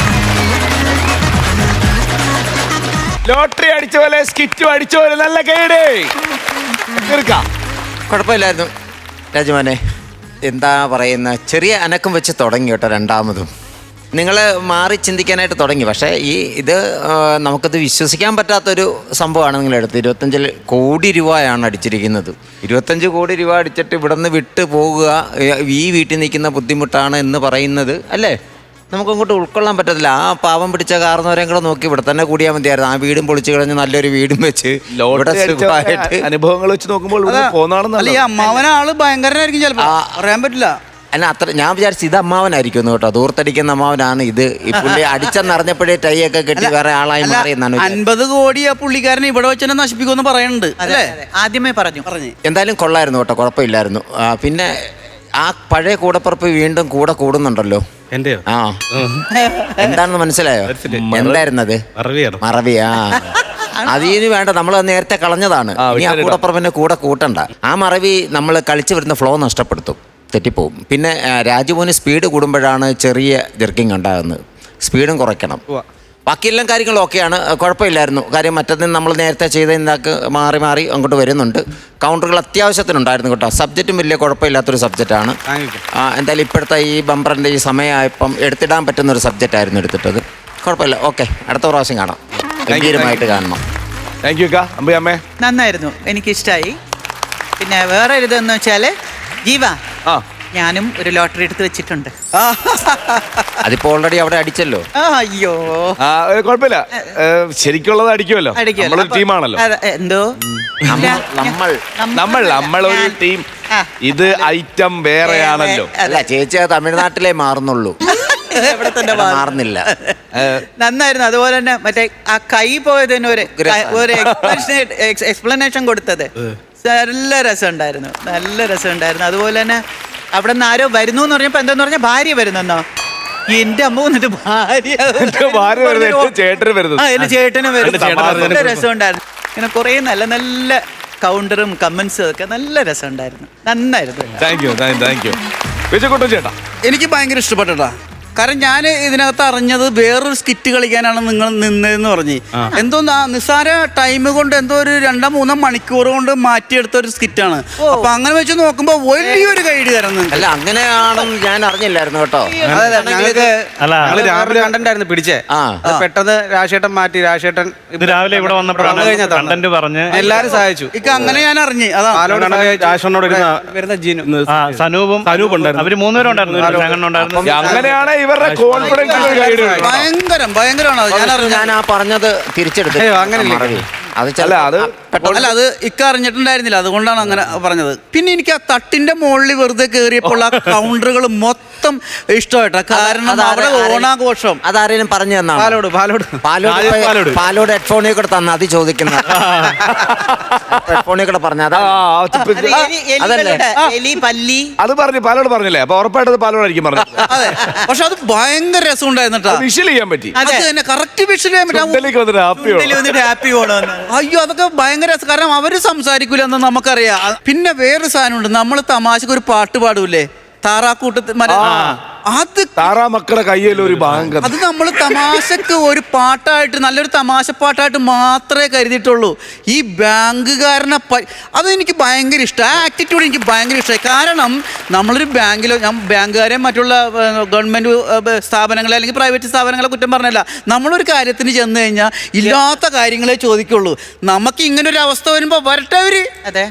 ലോട്ടറി അടിച്ച പോലെ സ്കിറ്റും അടിച്ച പോലെ നല്ല കേടേ കുഴപ്പമില്ലായിരുന്നു രാജുമാനെ. എന്താ പറയുന്ന ചെറിയ അനക്കം വെച്ച് തുടങ്ങി കേട്ടോ. രണ്ടാമതും നിങ്ങൾ മാറി ചിന്തിക്കാനായിട്ട് തുടങ്ങി. പക്ഷേ ഇത് നമുക്കത് വിശ്വസിക്കാൻ പറ്റാത്തൊരു സംഭവമാണ് നിങ്ങളെടുത്ത്. 25 കോടി രൂപയാണ് അടിച്ചിരിക്കുന്നത്. 25 കോടി രൂപ അടിച്ചിട്ട് ഇവിടെ നിന്ന് വിട്ടു പോകുക, ഈ വീട്ടിൽ നിൽക്കുന്ന ബുദ്ധിമുട്ടാണ് എന്ന് പറയുന്നത് അല്ലേ? നമുക്കങ്ങോട്ട് ഉൾക്കൊള്ളാൻ പറ്റത്തില്ല. ആ പാവം പിടിച്ച കാരണവരെയും കൂടെ നോക്കി ഇവിടെ തന്നെ കൂടിയാൽ മതിയായിരുന്നു. ആ വീടും പൊളിച്ചു കളഞ്ഞ് നല്ലൊരു വീടും വെച്ച് അനുഭവങ്ങൾ വെച്ച് നോക്കുമ്പോൾ അമ്മാവനാള് ഭയങ്കരനായിരിക്കും, ചിലപ്പോ പറയാൻ പറ്റില്ല. അല്ല, അത്ര ഞാൻ വിചാരിച്ചു ഇത് അമ്മാവനായിരിക്കും കേട്ടോ. ദൂർത്തടിക്കുന്ന അമ്മാവനാണ് ഇത്. ഈ പുള്ളി അടിച്ചെന്നറിഞ്ഞപ്പോഴേ ടൈ ഒക്കെ കെട്ടി വേറെ ആളായി മാറി എന്നാണ്. 50 കോടി ആ പുള്ളിക്കാരൻ ഇവിടെ വെച്ച് നശിപ്പിക്കുമെന്ന് പറയുന്നുണ്ട് അല്ലേ? ആദ്യമേ പറഞ്ഞു. എന്തായാലും കൊള്ളായിരുന്നു കേട്ടോ, കുഴപ്പമില്ലായിരുന്നു. പിന്നെ ആ പഴയ കൂടപ്പുറപ്പ് വീണ്ടും കൂടെ കൂടുന്നുണ്ടല്ലോ. എന്റെയോ? ആ, എന്താണെന്ന് മനസ്സിലായോ? എന്തായിരുന്നത്? മറവിയാ. അതിന് വേണ്ട, നമ്മൾ നേരത്തെ കളഞ്ഞതാണ്. ഇനി ആ കൂടപ്പുറപ്പിന്റെ കൂടെ കൂട്ടണ്ട. ആ മറവി നമ്മൾ കളിച്ചു വരുന്ന ഫ്ലോ നഷ്ടപ്പെടുത്തും, തെറ്റിപ്പോവും. പിന്നെ രാജുവിന് സ്പീഡ് കൂടുമ്പോഴാണ് ചെറിയ ജെർക്കിങ് ഉണ്ടാകുന്നത്. സ്പീഡും കുറയ്ക്കണം. ബാക്കിയെല്ലാം കാര്യങ്ങളും ഓക്കെയാണ്, കുഴപ്പമില്ലായിരുന്നു. കാര്യം മറ്റതിന് നമ്മൾ നേരത്തെ ചെയ്ത ഇന്നാക്ക് മാറി മാറി അങ്ങോട്ട് വരുന്നുണ്ട്. കൗണ്ടറുകൾ അത്യാവശ്യത്തിനുണ്ടായിരുന്നു കേട്ടോ. സബ്ജക്റ്റും വലിയ കുഴപ്പമില്ലാത്തൊരു സബ്ജക്റ്റാണ്. എന്തായാലും ഇപ്പോഴത്തെ ഈ ബമ്പറിൻ്റെ ഈ സമയമായപ്പം എടുത്തിടാൻ പറ്റുന്നൊരു സബ്ജക്റ്റായിരുന്നു എടുത്തിട്ടത്. കുഴപ്പമില്ല, ഓക്കെ. അടുത്ത പ്രാവശ്യം കാണാം, ഗംഭീരമായിട്ട് കാണണം. താങ്ക് യു അമ്മേ. നന്നായിരുന്നു, എനിക്കിഷ്ടമായി. പിന്നെ വേറെ ഒരു ഇതെന്ന് വെച്ചാൽ ജീവ, ഞാനും ഒരു ലോട്ടറി എടുത്ത് വെച്ചിട്ടുണ്ട്. അതിപ്പോ ഓൾറെഡി അവിടെ അടിച്ചല്ലോ. അയ്യോ, കുഴപ്പമില്ല, ശരിക്കുള്ളത് അടിക്കുമല്ലോ. നമ്മളൊരു ടീമാണല്ലോ. എന്തോ നമ്മളൊരു ടീം. ഇത് ഐറ്റം വേറെയാണല്ലോ. അല്ല ചേച്ചി, തമിഴ്നാട്ടിലേ മാറുന്നുള്ളൂ, ഇവിടെ തന്നെ മാറുന്നില്ല. നന്നായിരുന്നു. അതുപോലെ തന്നെ മറ്റേ ആ കൈ പോയതിന് ഒരു എക്സ്പ്ലനേഷൻ കൊടുത്തത് നല്ല രസമുണ്ടായിരുന്നു, നല്ല രസമുണ്ടായിരുന്നു. അതുപോലെ തന്നെ അവിടെ നിന്ന് ആരോ വരുന്നു എന്ന് പറഞ്ഞപ്പോ എന്താന്ന് പറഞ്ഞാൽ ഭാര്യ വരുന്നെന്നോ. എന്റെ അമ്മ വന്നിട്ട് ഭാര്യ ചേട്ടന് വരുന്നത്. എന്റെ ചേട്ടനും വരുന്നു. നല്ല രസമുണ്ടായിരുന്നു. ഇങ്ങനെ കുറെ നല്ല നല്ല കൗണ്ടറും കമന്റ്സും ഒക്കെ നല്ല രസമുണ്ടായിരുന്നു. നന്നായിരുന്നു. താങ്ക് യു ചേട്ടാ. എനിക്ക് ഭയങ്കര ഇഷ്ടപ്പെട്ടടാ. കാരണം ഞാൻ ഇതിനകത്ത് അറിഞ്ഞത് വേറൊരു സ്കിറ്റ് കളിക്കാനാണ് നിങ്ങൾ നിന്നതെന്ന് പറഞ്ഞ് എന്തോന്നാ നിസ്സാര ടൈം കൊണ്ട് എന്തോ ഒരു 2-3 മണിക്കൂർ കൊണ്ട് മാറ്റിയെടുത്ത ഒരു സ്കിറ്റാണ്. അപ്പൊ അങ്ങനെ വെച്ച് നോക്കുമ്പോ വലിയൊരു കൈഡ് തരുന്നു. അല്ല അങ്ങനെയാണെന്ന് ഞാൻ അറിഞ്ഞില്ലായിരുന്നു കേട്ടോ. ഞങ്ങൾക്ക് അല്ല, ഞങ്ങള് രാവിലെ കണ്ടന്റായിരുന്നു പിടിച്ചേ. അത് പെട്ടെന്ന് രാജേട്ടൻ മാറ്റി. രാജേട്ടൻ ഇത് രാവിലെ ഇവിടെ വന്നപ്പോഴാണ് കണ്ടന്റ് പറഞ്ഞ് എല്ലാരും സഹായിച്ചു. അങ്ങനെ ഞാൻ അറിഞ്ഞു. വരുന്ന ജീനു സനൂപും അവര് 3 പേരും ഉണ്ടായിരുന്നു. അങ്ങനെയാണ് ഇവരുടെ കോൺഫിഡൻസ്. ഭയങ്കരമാണ് അത്. ഞാൻ ആ പറഞ്ഞത് തിരിച്ചെടുത്തു. അങ്ങനെ അത് ഇക്ക അറിഞ്ഞിട്ടുണ്ടായിരുന്നില്ല, അതുകൊണ്ടാണ് അങ്ങനെ പറഞ്ഞത്. പിന്നെ എനിക്ക് ആ തട്ടിന്റെ മുകളിൽ വെറുതെ കയറിയപ്പോൾ ആ കൗണ്ടറുകൾ മൊത്തം ഇഷ്ടമായിട്ടാ. കാരണം അവിടെ ഓണാഘോഷം അതാരേലും പറഞ്ഞു തന്നാണ്. പാലോട് ഹെഡ്ഫോണിൽ കൂടെ തന്ന അത് ചോദിക്കുന്ന ഹെഡ്ഫോണിൽ കൂടെ പറഞ്ഞ അതല്ലേ എലി പല്ലി അത് പറഞ്ഞു പാലോട് പറഞ്ഞില്ലേ? അപ്പൊ ഉറപ്പായിട്ട് പാലോടായിരിക്കും പറഞ്ഞത്. അതെ, പക്ഷെ അത് ഭയങ്കര രസം ഉണ്ടായിരുന്നു. വിഷ്വൽ ചെയ്യാൻ പറ്റി. അത് തന്നെ കറക്റ്റ് വിഷ്വൽ ചെയ്യാൻ പറ്റും. ഹാപ്പി ഓണം. അയ്യോ അതൊക്കെ ഭയങ്കര രസം. കാരണം അവര് സംസാരിക്കൂല എന്ന് നമുക്കറിയാം. പിന്നെ വേറൊരു സാധനമുണ്ട്, നമ്മൾ തമാശക്ക് ഒരു പാട്ട് പാടൂലേ, താറാക്കൂട്ടത്തിൽ അത് താറാ മക്കളുടെ കയ്യിൽ ഒരു ഭാഗം. അത് നമ്മൾ തമാശക്ക് ഒരു പാട്ടായിട്ട് നല്ലൊരു തമാശ പാട്ടായിട്ട് മാത്രമേ കരുതിയിട്ടുള്ളൂ. ഈ ബാങ്കുകാരനെ അത് എനിക്ക് ഭയങ്കര ഇഷ്ടമായി. ആ ആറ്റിറ്റ്യൂഡ് എനിക്ക് ഭയങ്കര ഇഷ്ടമായി. കാരണം നമ്മളൊരു ബാങ്കിലോ, ഞാൻ ബാങ്കുകാരെ മറ്റുള്ള ഗവൺമെൻറ് സ്ഥാപനങ്ങളെ അല്ലെങ്കിൽ പ്രൈവറ്റ് സ്ഥാപനങ്ങളെ കുറ്റം പറഞ്ഞല്ല, നമ്മളൊരു കാര്യത്തിന് ചെന്ന് കഴിഞ്ഞാൽ ഇല്ലാത്ത കാര്യങ്ങളെ ചോദിക്കുള്ളൂ. നമുക്ക് ഇങ്ങനൊരു അവസ്ഥ വരുമ്പോൾ വരട്ടെ അവര്. അതെ,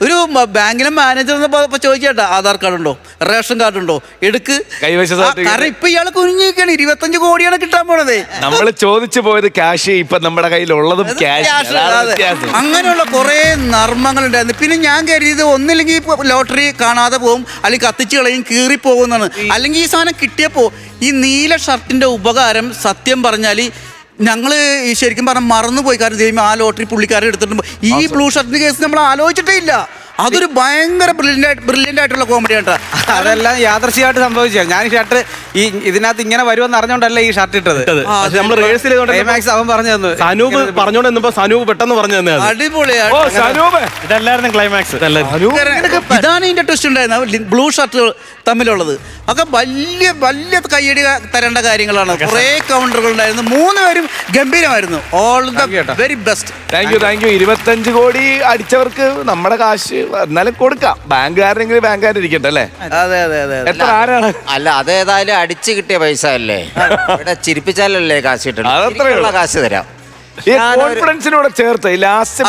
ഒരു ബാങ്കിലെ മാനേജർ ചോദിച്ചേട്ടാ, ആധാർ കാർഡ് ഉണ്ടോ, റേഷൻ കാർഡ് ഉണ്ടോ, എടുക്ക്. കാരണം ഇപ്പൊ ഇയാള് കുഞ്ഞിരിക്കാണ്, 25 കോടിയാണ് കിട്ടാൻ പോണത്. നമ്മൾ ചോദിച്ചു പോയത് ക്യാഷ്, ഇപ്പൊ നമ്മുടെ കയ്യിലുള്ളതും ക്യാഷ്. അങ്ങനെയുള്ള കുറെ നർമ്മങ്ങൾ ഉണ്ടായിരുന്നു. പിന്നെ ഞാൻ കരുതിയത് ഒന്നില്ലെങ്കിൽ ലോട്ടറി കാണാതെ പോകും, അല്ലെങ്കിൽ കത്തിച്ച് കളയും, കീറി പോകുന്നതാണ്. അല്ലെങ്കിൽ ഈ സാധനം കിട്ടിയപ്പോ ഈ നീല ഷർട്ടിന്റെ ഉപകാരം സത്യം പറഞ്ഞാൽ ഞങ്ങള് ശരിക്കും പറഞ്ഞാൽ മറന്നുപോയി. കാരണം ദൈവം ആ ലോട്ടറി പുള്ളിക്കാരെ എടുത്തിട്ടുണ്ട്. ഈ ബ്ലൂ ഷർട്ടിന്റെ കേസ് നമ്മൾ ആലോചിച്ചിട്ടേ ഇല്ല. അതൊരു ഭയങ്കര ബ്രില്യൻ്റ് ആയിട്ടുള്ള കോമഡി ആയിട്ടാ. അതെല്ലാം യാദൃശ്യമായിട്ട് സംഭവിച്ചത്. ഞാൻ ഈ ഷർട്ട് ഇതിനകത്ത് ഇങ്ങനെ വരുമെന്ന് അറിഞ്ഞോണ്ടല്ല ഈ ഷർട്ട് ഇട്ടത്. നമ്മൾ റിഹേഴ്സൽ ക്ലൈമാക്സ് അവൻ പറഞ്ഞു തന്നു. സനൂപ് പറഞ്ഞോണ്ട് എന്നപ്പോ സനൂപ് പെട്ടെന്ന് പറഞ്ഞു തന്നെ. ഇതല്ലായിരുന്നു ക്ലൈമാക്സ്. ഇതാണ് ഇതിന്റെ ട്വിസ്റ്റ് ഉണ്ടായിരുന്നത്, ബ്ലൂ ഷർട്ട് തമ്മിലുള്ളത്. ഒക്കെ വലിയ വലിയ കയ്യടി തരേണ്ട കാര്യങ്ങളാണ്. കുറെ കൗണ്ടറുകൾ ഉണ്ടായിരുന്നു. 3 പേരും ഗംഭീരമായിരുന്നു. All the very best. Thank you. 25 കോടി അടിച്ചവർക്ക് നമ്മുടെ കാശ് എന്നാലും കൊടുക്കാം. ബാങ്കുകാരെങ്കിലും ബാങ്കുകാരിരിക്കട്ടെ അല്ലേ? അതെ അതെ അതെ. എത്ര ആരാണ്? അല്ല അതേതായാലും അടിച്ചു കിട്ടിയ പൈസ അല്ലേ, ഇവിടെ ചിരിപ്പിച്ചാലല്ലേ കാശ് കിട്ടും. കാശ് തരാം. ഈ കോൺഫിഡൻസിനോട് ചേർത്ത് ലാസ്റ്റ്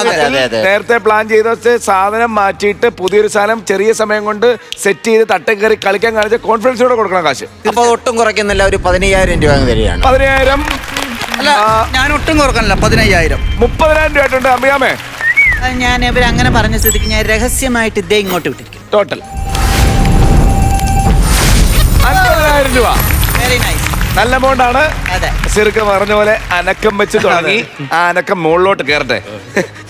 നേരത്തെ പ്ലാൻ ചെയ്ത സാധനം മാറ്റിയിട്ട് പുതിയൊരു സാധനം ചെറിയ സമയം കൊണ്ട് സെറ്റ് ചെയ്ത് തട്ടം കയറി കളിക്കാൻ കാണിച്ച കോൺഫിഡൻസിനോട് കൊടുക്കണം കാശ്. അപ്പൊ ഒട്ടും കുറയ്ക്കുന്നില്ല, ഒരു 15,000 രൂപ തരികയാണ്. 15,000 അല്ല, ഞാൻ ഒട്ടും കുറക്കണില്ല. 15,000 30,000 രൂപ ആയിട്ടുണ്ട്. അമ്മയാമേ, ഞാൻ ഇവരങ്ങനെ പറഞ്ഞ സ്ഥിതിക്ക് ഞാൻ രഹസ്യമായിട്ട് ഇതേ ഇങ്ങോട്ട് വിട്ടിരിക്കും. ടോട്ടൽ 50,000 രൂപ. വെരി നൈസ്, നല്ല എമൗണ്ട് ആണ്. അതെ, സിറുക്ക പറഞ്ഞ പോലെ അനക്കം വെച്ച് തുടങ്ങി. ആ അനക്കം മുകളിലോട്ട് കയറട്ടെ.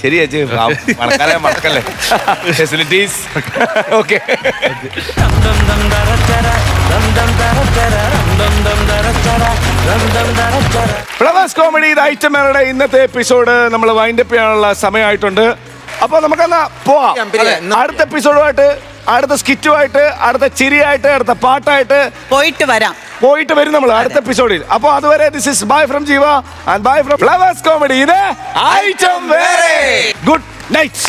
ശരി ചേച്ചി, മടക്കല്ലേ ഫെസിലിറ്റീസ്. ഓക്കെ, ഫ്ലവേഴ്സ് കോമഡി ഐറ്റമേറുടെ ഇന്നത്തെ എപ്പിസോഡ് നമ്മൾ വൈൻഡപ്പ് ചെയ്യാനുള്ള സമയമായിട്ടുണ്ട്. അപ്പൊ നമുക്കെന്നാ പോവാം. അടുത്ത എപ്പിസോഡുമായിട്ട്, അടുത്ത സ്കിറ്റുമായിട്ട്, അടുത്ത ചിരിയായിട്ട്, അടുത്ത പാട്ടായിട്ട് പോയിട്ട് വരും നമ്മൾ അടുത്ത എപ്പിസോഡിൽ. അപ്പൊ അതുവരെ ദിസ് ഇസ് ബൈ ഫ്രം ജീവ and bye from flowers comedy. ഇത് ഐറ്റം വേറെ. Good night.